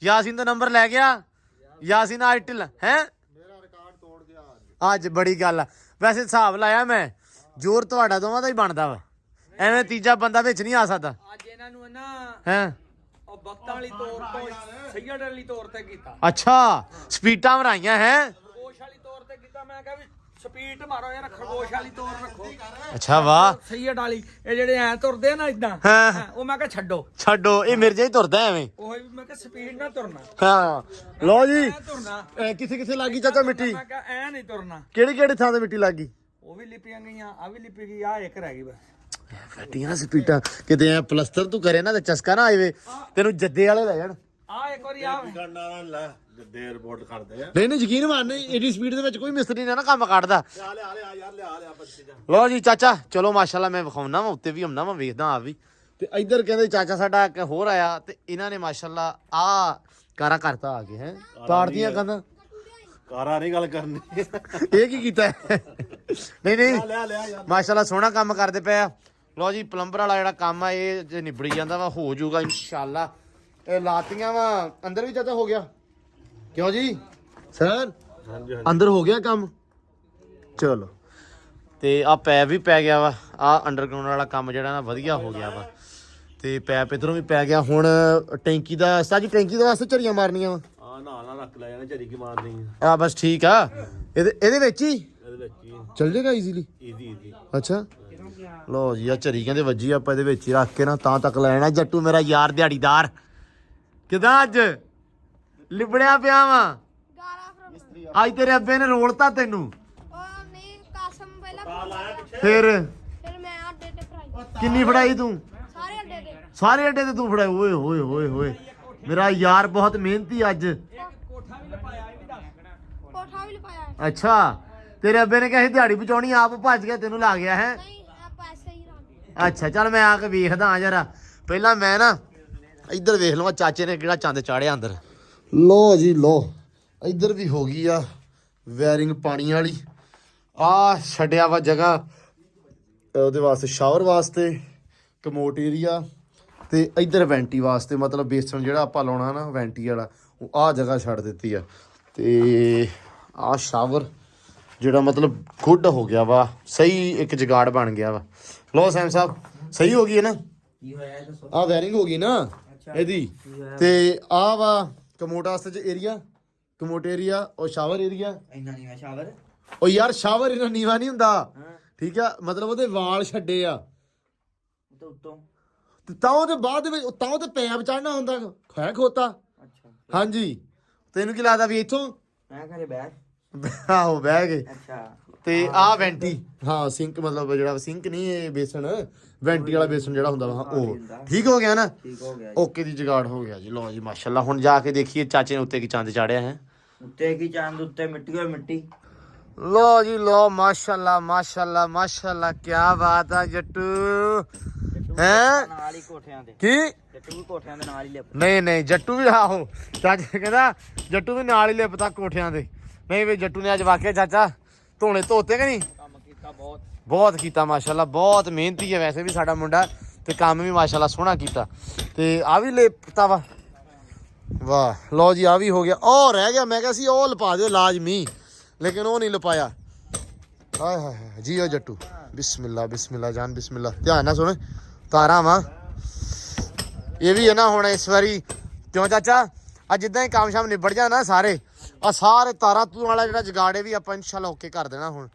ਯਾਸੀਨ ਦਾ ਨੰਬਰ ਲੈ ਗਿਆ। ਯਾਸੀਨ ਆਈਟਲ ਹੈ ਮੇਰਾ ਰਿਕਾਰਡ ਤੋੜ ਗਿਆ ਅੱਜ। ਬੜੀ ਗੱਲ ਆ। ਵੈਸੇ ਹਿਸਾਬ ਲਾਇਆ ਮੈਂ, ਜ਼ੋਰ ਤੁਹਾਡਾ ਦੋਵਾਂ ਦਾ ਹੀ ਬਣਦਾ ਵਾ, ਐਵੇਂ ਤੀਜਾ ਬੰਦਾ ਵਿੱਚ ਨਹੀਂ ਆ ਸਕਦਾ। ਅੱਜ ਇਹਨਾਂ ਨੂੰ ਨਾ ਹੈਂ ਉਹ ਬਖਤਾਂ ਵਾਲੀ ਤੌਰ ਤੋਂ ਸੈਯਦ ਵਾਲੀ ਤੌਰ ਤੇ ਕੀਤਾ। ਅੱਛਾ ਸਪੀਟਾਂ ਵਰਾਈਆਂ ਹੈ। ਖਰਗੋਸ਼ ਵਾਲੀ ਤੌਰ ਤੇ ਕੀਤਾ। ਮੈਂ ਕਿਹਾ ਵੀ ਸਪੀਡ ਮਾਰੋ ਯਾਰ, ਖਰਗੋਸ਼ ਵਾਲੀ ਤੌਰ ਰੱਖੋ। ਅੱਛਾ ਵਾਹ। ਸੈਯਦ ਵਾਲੀ ਇਹ ਜਿਹੜੇ ਐ ਤੁਰਦੇ ਆ ਨਾ ਇਦਾਂ, ਹਾਂ ਉਹ ਮੈਂ ਕਿਹਾ ਛੱਡੋ, ਇਹ ਮਿਰਜ਼ਾ ਹੀ ਤੁਰਦਾ ਐਵੇਂ। ਉਹ ਮੈਂ ਕਿਹਾ ਸਪੀਡ ਨਾ ਤੁਰਨਾ, ਹਾਂ ਲਓ ਜੀ ਐ ਤੁਰਨਾ। ਕਿੱਥੇ ਲੱਗੀ ਚਾਚਾ ਮਿੱਟੀ? ਮੈਂ ਕਿਹਾ ਐ ਨਹੀਂ ਤੁਰਨਾ। ਕਿਹੜੀ ਥਾਂ ਤੇ ਮਿੱਟੀ ਲੱਗੀ? ਉਹ ਵੀ ਲਿਪੀਆਂ ਗਈਆਂ, ਆ ਵੀ ਲਿਪੀ ਗਈ, ਆ ਇੱਕ ਰਹਿ ਗਈ ਬਸ। ਫਟੀਆਂ ਸਪੀਟਾਂ ਕਿਤੇ ਐ ਪਲਸਤਰ ਤੂੰ ਕਰੇ ਨਾ ਤੇ ਚਸਕਾ ਨਾ ਆਵੇ, ਤੈਨੂੰ ਜੱਦੇ ਵਾਲੇ ਲੈ ਜਾਣ। ਆ ਇੱਕ ਵਾਰੀ ਆ ਨਹੀਂ ਯਕੀਨ ਮੰਨ, ਏਡੀ ਸਪੀਡ ਦੇ ਵਿੱਚ ਕੋਈ ਮਿਸਤਰੀ ਨਾ ਕੰਮ ਕੱਢਦਾ। ਲਓ ਜੀ ਚਾਚਾ ਚਲੋ ਮਾਸ਼ਾਅੱਲਾ ਮੈਂ ਵਿਖਾਉਣਾ ਵਾ, ਉੱਤੇ ਵੀ ਆਉਣਾ ਵਾ, ਵੇਖਦਾ ਆਪ ਵੀ। ਤੇ ਇੱਧਰ ਕਹਿੰਦੇ ਚਾਚਾ ਸਾਡਾ ਇੱਕ ਹੋਰ ਆਇਆ ਤੇ ਇਹਨਾਂ ਨੇ ਮਾਸ਼ਾਅੱਲਾ ਆ ਕਾਰਾ ਕਰਤਾ ਆ ਕੇ ਹੈ ਤਾੜਦੀਆਂ ਕਹਿੰਦਾ ਕਾਰਾ ਨਹੀਂ ਗੱਲ ਕਰਨੀ। ਇਹ ਕੀ ਕੀਤਾ? ਨਹੀਂ ਮਾਸ਼ਾਅੱਲਾ ਸੋਹਣਾ ਕੰਮ ਕਰਦੇ ਪਏ ਆ। ਲਓ ਜੀ ਪਲੰਬਰ ਵਾਲਾ ਜਿਹੜਾ ਕੰਮ ਆ ਇਹ ਜੇ ਨਿਬੜੀ ਜਾਂਦਾ ਵਾ, ਹੋ ਜਾਊਗਾ ਇਨਸ਼ਾਅੱਲਾ। ਇਹ ਲਾਤੀਆਂ ਵਾ ਅੰਦਰ ਵੀ ਚਾਚਾ ਹੋ ਗਿਆ। ਕਿਉਂ ਜੀ ਸਰ? ਅੰਦਰ ਹੋ ਗਿਆ ਕੰਮ। ਚਲੋ ਤੇ ਆ ਪੈਪ ਵੀ ਪੈ ਗਿਆ ਵਾ। ਆ ਅੰਡਰਗਰਾਉਂਡ ਵਾਲਾ ਕੰਮ ਜਿਹੜਾ ਨਾ ਵਧੀਆ ਹੋ ਗਿਆ ਵਾ। ਤੇ ਪੈਪ ਇਧਰੋਂ ਵੀ ਪੈ ਗਿਆ। ਹੁਣ ਟੈਂਕੀ ਦਾ ਸਾਜੀ, ਟੈਂਕੀ ਦੇ ਵਾਸਤੇ ਝਰੀਆਂ ਮਾਰਨੀਆਂ ਵਾ। ਨਾਲ ਰੱਖ ਲੈ ਜਾਣਾ, ਝਰੀ ਕੀ ਮਾਰਨੀ ਆ ਬਸ ਠੀਕ ਆ। ਇਹਦੇ ਵਿੱਚ ਹੀ ਇਹਦੇ ਵਿੱਚ ਹੀ ਚੱਲ ਜਾਏਗਾ ਈਜ਼ੀਲੀ। ਈਜ਼ੀ ਅੱਛਾ ਲੋ ਜੀ ਆ ਝਰੀ ਕਹਿੰਦੇ ਵੱਜੀ, ਆਪਾਂ ਇਹਦੇ ਵਿੱਚ ਹੀ ਰੱਖ ਕੇ ਨਾ ਤਾਂ ਤੱਕ ਲੈਣਾ। ਜੱਟੂ ਮੇਰਾ ਯਾਰ ਦਿਹਾੜੀਦਾਰ ਕਿਦਾਂ ਅੱਜ ਲਿਬੜਿਆ ਪਿਆ ਵਾ। ਅੱਜ ਤੇਰੇ ਅੱਬੇ ਨੇ ਰੋਲਤਾ ਤੈਨੂੰ ਉਹ ਨਹੀਂ ਕਾਸਮ ਪਹਿਲਾਂ ਫਿਰ ਫਿਰ ਮੈਂ ਅੱਡੇ ਤੇ ਫਰਾਈ ਕਿੰਨੀ ਫੜਾਈ ਤੂੰ ਸਾਰੇ ਅੱਡੇ ਤੇ ਸਾਰੇ ਅੱਡੇ ਤੇ ਤੂੰ ਫੜਾਈ ਓਏ ਹੋਏ ਹੋਏ ਹੋਏ ਮੇਰਾ ਯਾਰ ਬਹੁਤ ਮਿਹਨਤੀ ਅੱਜ ਕੋਠਾ ਵੀ ਲਪਾਇਆ ਹੈ। ਅੱਛਾ ਤੇਰੇ ਅੱਬੇ ਨੇ ਕਿਹਾ ਸੀ ਦਿਹਾੜੀ ਬਚਾਉਣੀ ਆਪ ਭੱਜ ਗਿਆ ਤੈਨੂੰ ਲਾ ਗਿਆ ਹੈ ਨਹੀਂ ਆ ਪੈਸੇ ਹੀ ਰੱਖ ਅੱਛਾ ਚੱਲ ਮੈਂ ਆ ਕੇ ਵੇਖਦਾ ਆ ਜਰਾ ਪਹਿਲਾਂ ਮੈਂ ਨਾ ਇੱਧਰ ਵੇਖ ਲਵਾਂ ਚਾਚੇ ਨੇ ਕਿਹੜਾ ਚੰਦ ਚਾੜਿਆ ਅੰਦਰ ਲੋ ਜੀ ਲੋ ਇੱਧਰ ਵੀ ਹੋ ਗਈ ਆ ਵਾਇਰਿੰਗ ਪਾਣੀ ਵਾਲੀ ਆ ਛੱਡਿਆ ਵਾ ਜਗ੍ਹਾ ਉਹਦੇ ਵਾਸਤੇ ਸ਼ਾਵਰ ਵਾਸਤੇ ਕਮੋਟ ਏਰੀਆ ਤੇ ਇੱਧਰ ਵੈਂਟੀ ਵਾਸਤੇ ਮਤਲਬ ਬੇਸਣ ਜਿਹੜਾ ਆਪਾਂ ਲਾਉਣਾ ਨਾ ਵੈਂਟੀ ਵਾਲਾ ਉਹ ਆ ਜਗ੍ਹਾ ਛੱਡ ਦਿੱਤੀ ਆ ਤੇ ਆ ਸ਼ਾਵਰ ਜਿਹੜਾ ਮਤਲਬ ਗੁੱਡ ਹੋ ਗਿਆ ਵਾ ਸਹੀ ਇੱਕ ਜਗਾੜ ਬਣ ਗਿਆ ਵਾ ਲੋ ਸੈਮ ਸਾਹਿਬ ਸਹੀ ਹੋ ਗਈ ਹੈ ਨਾ ਕੀ ਹੋਇਆ ਇਹ ਦੱਸੋ। ਆ ਵਾਇਰਿੰਗ ਹੋ ਗਈ ਨਾ ਇਹਦੀ ਤੇ ਆ ਵਾ ਕਮੋਟ ਵਾਸਤੇ ਚ ਏਰੀਆ ਕਮੋਟ ਏਰੀਆ ਉਹ ਸ਼ਾਵਰ ਏਰੀਆ ਇੰਨਾ ਨਹੀਂ ਮੈਂ ਸ਼ਾਵਰ ਉਹ ਯਾਰ ਸ਼ਾਵਰ ਇਹਨਾਂ ਨੀਵਾ ਨਹੀਂ ਹੁੰਦਾ ਠੀਕ ਆ ਮਤਲਬ ਉਹਦੇ ਵਾਲ ਛੱਡੇ ਆ ਤੇ ਉੱਤੋਂ ਤੇ ਤਾਂ ਉਹਦੇ ਬਾਅਦ ਦੇ ਵਿੱਚ ਤਾਂ ਉਹ ਤੇ ਪੈਪ ਚੜਨਾ ਹੁੰਦਾ ਖੈ ਖੋਤਾ ਅੱਛਾ ਹਾਂਜੀ ਤੈਨੂੰ ਕੀ ਲੱਗਦਾ ਵੀ ਇੱਥੋਂ ਮੈਂ ਘਰੇ ਬੈਠ ਆਹੋ ਬਹਿ ਗਏ ਅੱਛਾ ਤੇ ਆਹ ਵੈਂਟੀ ਹਾਂ ਸਿੰਕ ਮਤਲਬ ਜਿਹੜਾ ਸਿੰਕ ਨਹੀਂ ਇਹ ਬੇਸਣ ਵੈਂਟੀ ਵਾਲਾ ਬੇਸਣ ਜਿਹੜਾ ਹੁੰਦਾ ਵਾ ਉਹ ਠੀਕ ਹੋ ਗਿਆ ਨਾ ਠੀਕ ਹੋ ਗਿਆ ਓਕੇ ਦੀ ਜੁਗਾੜ ਹੋ ਗਿਆ ਜੀ ਲਓ ਜੀ ਮਾਸ਼ਾਅੱਲਾ ਹੁਣ ਜਾ ਕੇ ਦੇਖੀਏ ਚਾਚੇ ਨੇ ਉੱਤੇ ਕੀ ਚੰਦ ਚਾੜਿਆ ਹੈ ਉੱਤੇ ਕੀ ਚੰਦ ਉੱਤੇ ਮਿੱਟੀ ਹੋਈ ਮਿੱਟੀ ਲੋ ਜੀ ਲੋ ਮਾਸ਼ਾਅੱਲਾ ਮਾਸ਼ਾਅੱਲਾ ਮਾਸ਼ਾਅੱਲਾ ਕੀ ਬਾਤ ਆ ਜੱਟੂ ਹੈ ਨਾਲ ਹੀ ਕੋਠਿਆਂ ਦੇ ਕੀ ਜੱਟੂ ਵੀ ਕੋਠਿਆਂ ਦੇ ਨਾਲ ਹੀ ਲਿਪ ਨਹੀਂ ਨਹੀਂ ਜੱਟੂ ਵੀ ਆਹੋ ਚਾਚਾ ਕਹਿੰਦਾ ਜੱਟੂ ਵੀ ਨਾਲ ਹੀ ਲਿਪਤਾ ਕੋਠਿਆਂ ਦੇ ਨਹੀਂ ਵੀ ਜੱਟੂ ਨੇ ਅੱਜ ਵਾਕਿਆ ਚਾਚਾ ਧੋਣੇ ਧੋਤੇ ਕਿ ਨਹੀਂ ਕੰਮ ਕੀਤਾ ਬਹੁਤ ਬਹੁਤ ਕੀਤਾ ਮਾਸ਼ਾਅੱਲਾ ਬਹੁਤ ਮਿਹਨਤੀ ਹੈ ਵੈਸੇ ਵੀ ਸਾਡਾ ਮੁੰਡਾ ਤੇ ਕੰਮ ਵੀ ਮਾਸ਼ਾਅੱਲਾ ਸੋਹਣਾ ਕੀਤਾ ਤੇ ਆ ਵੀ ਲਿਪਤਾ ਵਾ ਵਾਹ ਲਓ ਜੀ ਆ ਵੀ ਹੋ ਗਿਆ ਉਹ ਰਹਿ ਗਿਆ ਮੈਂ ਕਿਹਾ ਸੀ ਉਹ ਲਪਾ ਦਿਓ ਲਾਜ਼ਮੀ ਲੇਕਿਨ ਉਹ ਨਹੀਂ ਲਪਾਇਆ ਹਾਏ ਹਾਏ ਹਾਏ ਜੀਓ ਜੱਟੂ ਬਿਸਮਿਲ੍ਲਾ ਬਿਸਮਿਲ੍ਲਾ ਜਾਨ ਬਿਸਮਿਲ੍ਲਾ ਧਿਆਨ ਨਾਲ ਸੁਣ ਤਾਰਾਂ ਵਾ ਇਹ ਵੀ ਹੈ ਨਾ ਹੁਣ ਇਸ ਵਾਰੀ ਕਿਉਂ ਚਾਚਾ ਆ ਜਿੱਦਾਂ ਹੀ ਕੰਮ ਸ਼ਾਮ ਨਿਬੜ ਜਾ ਨਾ ਸਾਰੇ ਆ ਸਾਰੇ ਤਾਰਾਂ ਤੂੰ ਵਾਲਾ ਜਿਹੜਾ ਜਗਾੜੇ ਵੀ ਆਪਾਂ ਇਨਸ਼ਾਅੱਲਾ ਓਕੇ ਕਰ ਦੇਣਾ ਹੁਣ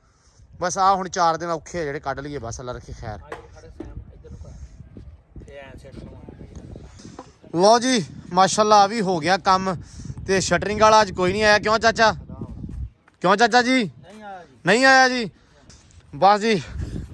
ਬਸ ਆ ਹੁਣ 4 ਦਿਨ ਔਖੇ ਆ ਜਿਹੜੇ ਕੱਢ ਲਈਏ ਬਸ ਅੱਲਾ ਰੱਖੇ ਖੈਰ ਲਓ ਜੀ ਮਾਸ਼ਾਅੱਲਾ ਆ ਵੀ ਹੋ ਗਿਆ ਕੰਮ ਤੇ ਸ਼ਟਰਿੰਗ ਵਾਲਾ ਅੱਜ ਕੋਈ ਨਹੀਂ ਆਇਆ ਕਿਉਂ ਚਾਚਾ ਜੀ ਨਹੀਂ ਆਇਆ ਜੀ ਬਸ ਜੀ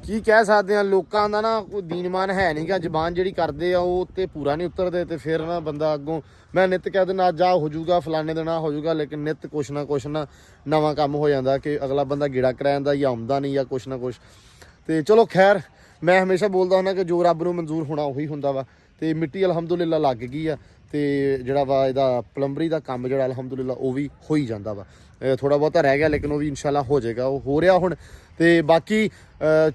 ਕੀ ਕਹਿ ਸਕਦੇ ਆ ਲੋਕਾਂ ਦਾ ਨਾ ਕੋਈ ਦੀਨਮਾਨ ਹੈ ਨਹੀਂ ਗਾ ਜ਼ਬਾਨ ਜਿਹੜੀ ਕਰਦੇ ਆ ਉਹ ਤੇ ਪੂਰਾ ਨਹੀਂ ਉਤਰਦੇ ਤੇ ਫਿਰ ਨਾ ਬੰਦਾ ਅੱਗੋਂ ਮੈਂ ਨਿੱਤ ਕਹਿ ਦਿੰਦਾ ਅੱਜ ਆ ਹੋ ਜਾਊਗਾ ਫਲਾਣੇ ਦਿਨ ਆ ਹੋ ਜਾਊਗਾ ਲੇਕਿਨ ਨਿੱਤ ਕੁਛ ਨਾ ਨਵਾਂ ਕੰਮ ਹੋ ਜਾਂਦਾ ਕਿ ਅਗਲਾ ਬੰਦਾ ਗੇੜਾ ਕਰਾ ਜਾਂਦਾ ਜਾਂ ਆਉਂਦਾ ਨਹੀਂ ਜਾਂ ਕੁਛ ਨਾ ਕੁਛ ਤੇ ਚਲੋ ਖੈਰ ਮੈਂ ਹਮੇਸ਼ਾ ਬੋਲਦਾ ਹੁੰਦਾ ਕਿ ਜੋ ਰੱਬ ਨੂੰ ਮਨਜ਼ੂਰ ਹੋਣਾ ਉਹੀ ਹੁੰਦਾ ਵਾ ਤੇ ਮਿੱਟੀ ਅਲਹਮਦੁਲਿਲਾ ਲੱਗ ਗਈ ਆ ਤੇ ਜਿਹੜਾ ਵਾ ਇਹਦਾ ਪਲੰਬਰੀ ਦਾ ਕੰਮ ਜਿਹੜਾ ਅਲਹਮਦੁਲਿਲਾ ਉਹ ਵੀ ਹੋ ਹੀ ਜਾਂਦਾ ਵਾ ਥੋੜਾ ਬਹੁਤਾ ਰਹਿ ਗਿਆ ਲੇਕਿਨ ਉਹ ਵੀ ਇਨਸ਼ਾਅੱਲਾ ਹੋ ਜਾਏਗਾ ਉਹ ਹੋ ਰਿਹਾ ਹੁਣ ਤੇ ਬਾਕੀ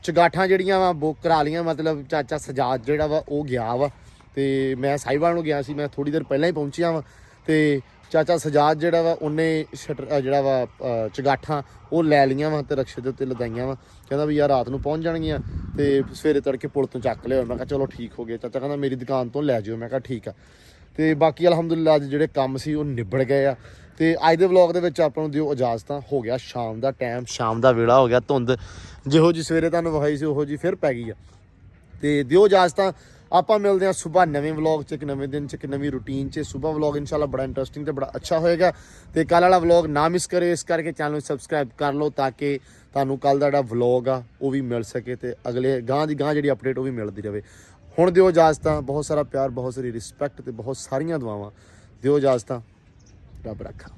ਚਗਾਠਾਂ ਜਿਹੜੀਆਂ ਵਾ ਬੁੱਕ ਕਰਾ ਲੀਆਂ ਮਤਲਬ ਚਾਚਾ ਸਜਾਦ ਜਿਹੜਾ ਵਾ ਉਹ ਗਿਆ ਵਾ ਤੇ ਮੈਂ ਸਾਈਵਾਲ ਨੂੰ ਗਿਆ ਸੀ ਮੈਂ ਥੋੜੀ ਦੇਰ ਪਹਿਲਾਂ ਹੀ ਪਹੁੰਚਿਆ ਵਾ ਤੇ ਚਾਚਾ ਸਜਾਦ ਜਿਹੜਾ ਵਾ ਉਹਨੇ ਸ਼ਟਰ ਜਿਹੜਾ ਵਾ ਚਗਾਠਾਂ ਉਹ ਲੈ ਲੀਆਂ ਵਾ ਤੇ ਰਕਸ਼ੇ ਦੇ ਉੱਤੇ ਲਦਾਈਆਂ ਵਾ ਕਹਿੰਦਾ ਵੀ ਯਾਰ ਰਾਤ ਨੂੰ ਪਹੁੰਚ ਜਾਣਗੀਆਂ ਤੇ ਸਵੇਰੇ ਤੜਕੇ ਪੁਲ ਤੋਂ ਚੱਕ ਲਿਓ ਮੈਂ ਕਿਹਾ ਚਲੋ ਠੀਕ ਹੋ ਗਿਆ ਚਾਚਾ ਕਹਿੰਦਾ ਮੇਰੀ ਦੁਕਾਨ ਤੋਂ ਲੈ ਜਿਓ ਮੈਂ ਕਿਹਾ ਠੀਕ ਆ ਤੇ ਬਾਕੀ ਅਲਹਮਦੁਲਿਲਾ ਅੱਜ ਜਿਹੜੇ ਕੰਮ ਸੀ ਉਹ ਨਿਬੜ ਗਏ ਆ ਤੇ ਅੱਜ ਦੇ ਵਲੌਗ ਦੇ ਵਿੱਚ ਆਪਾਂ ਨੂੰ ਦਿਓ ਇਜਾਜ਼ਤਾਂ ਹੋ ਗਿਆ ਸ਼ਾਮ ਦਾ ਟਾਈਮ ਸ਼ਾਮ ਦਾ ਵੇਲਾ ਹੋ ਗਿਆ ਧੁੰਦ ਜਿਹੋ ਜੀ ਸਵੇਰੇ ਤੁਹਾਨੂੰ ਵਿਖਾਈ ਸੀ ਉਹੋ ਜੀ ਫਿਰ ਪੈ ਗਈ ਆ ਤੇ ਦਿਓ ਇਜਾਜ਼ਤਾਂ ਆਪਾਂ ਮਿਲਦੇ ਹਾਂ ਸਵੇਰ ਨਵੇਂ ਵਲੌਗ 'ਚ ਇੱਕ ਨਵੇਂ ਦਿਨ 'ਚ ਇੱਕ ਨਵੀਂ ਰੂਟੀਨ 'ਚ ਸਵੇਰ ਵਲੌਗ ਇਨਸ਼ਾਅੱਲਾ ਬੜਾ ਇੰਟਰਸਟਿੰਗ ਤੇ ਬੜਾ ਅੱਛਾ ਹੋਏਗਾ ਤੇ ਕੱਲ੍ਹ ਵਾਲਾ ਵਲੌਗ ਨਾ ਮਿਸ ਕਰਿਓ ਇਸ ਕਰਕੇ ਚੈਨਲ ਨੂੰ ਸਬਸਕ੍ਰਾਈਬ ਕਰ ਲਓ ਤਾਂ ਕਿ ਤੁਹਾਨੂੰ ਕੱਲ੍ਹ ਦਾ ਜਿਹੜਾ ਵਲੌਗ ਆ ਉਹ ਵੀ ਮਿਲ ਸਕੇ ਤੇ ਅਗਲੇ ਗਾਂ ਦੀ ਗਾਂ ਜਿਹੜੀ ਅਪਡੇਟ ਉਹ ਵੀ ਮਿਲਦੀ ਰਹੇ ਹੁਣ ਦਿਓ ਇਜਾਜ਼ਤਾਂ ਬਹੁਤ ਸਾਰਾ ਪਿਆਰ ਬਹੁਤ ਸਾਰੀ ਰਿਸਪੈਕਟ ਤੇ ਬਹੁਤ ਸਾਰੀਆਂ ਦੁਆਵਾਂ ਦਿਓ ਇਜਾਜ਼ਤਾਂ ਰੱਬ ਰੱਖਾ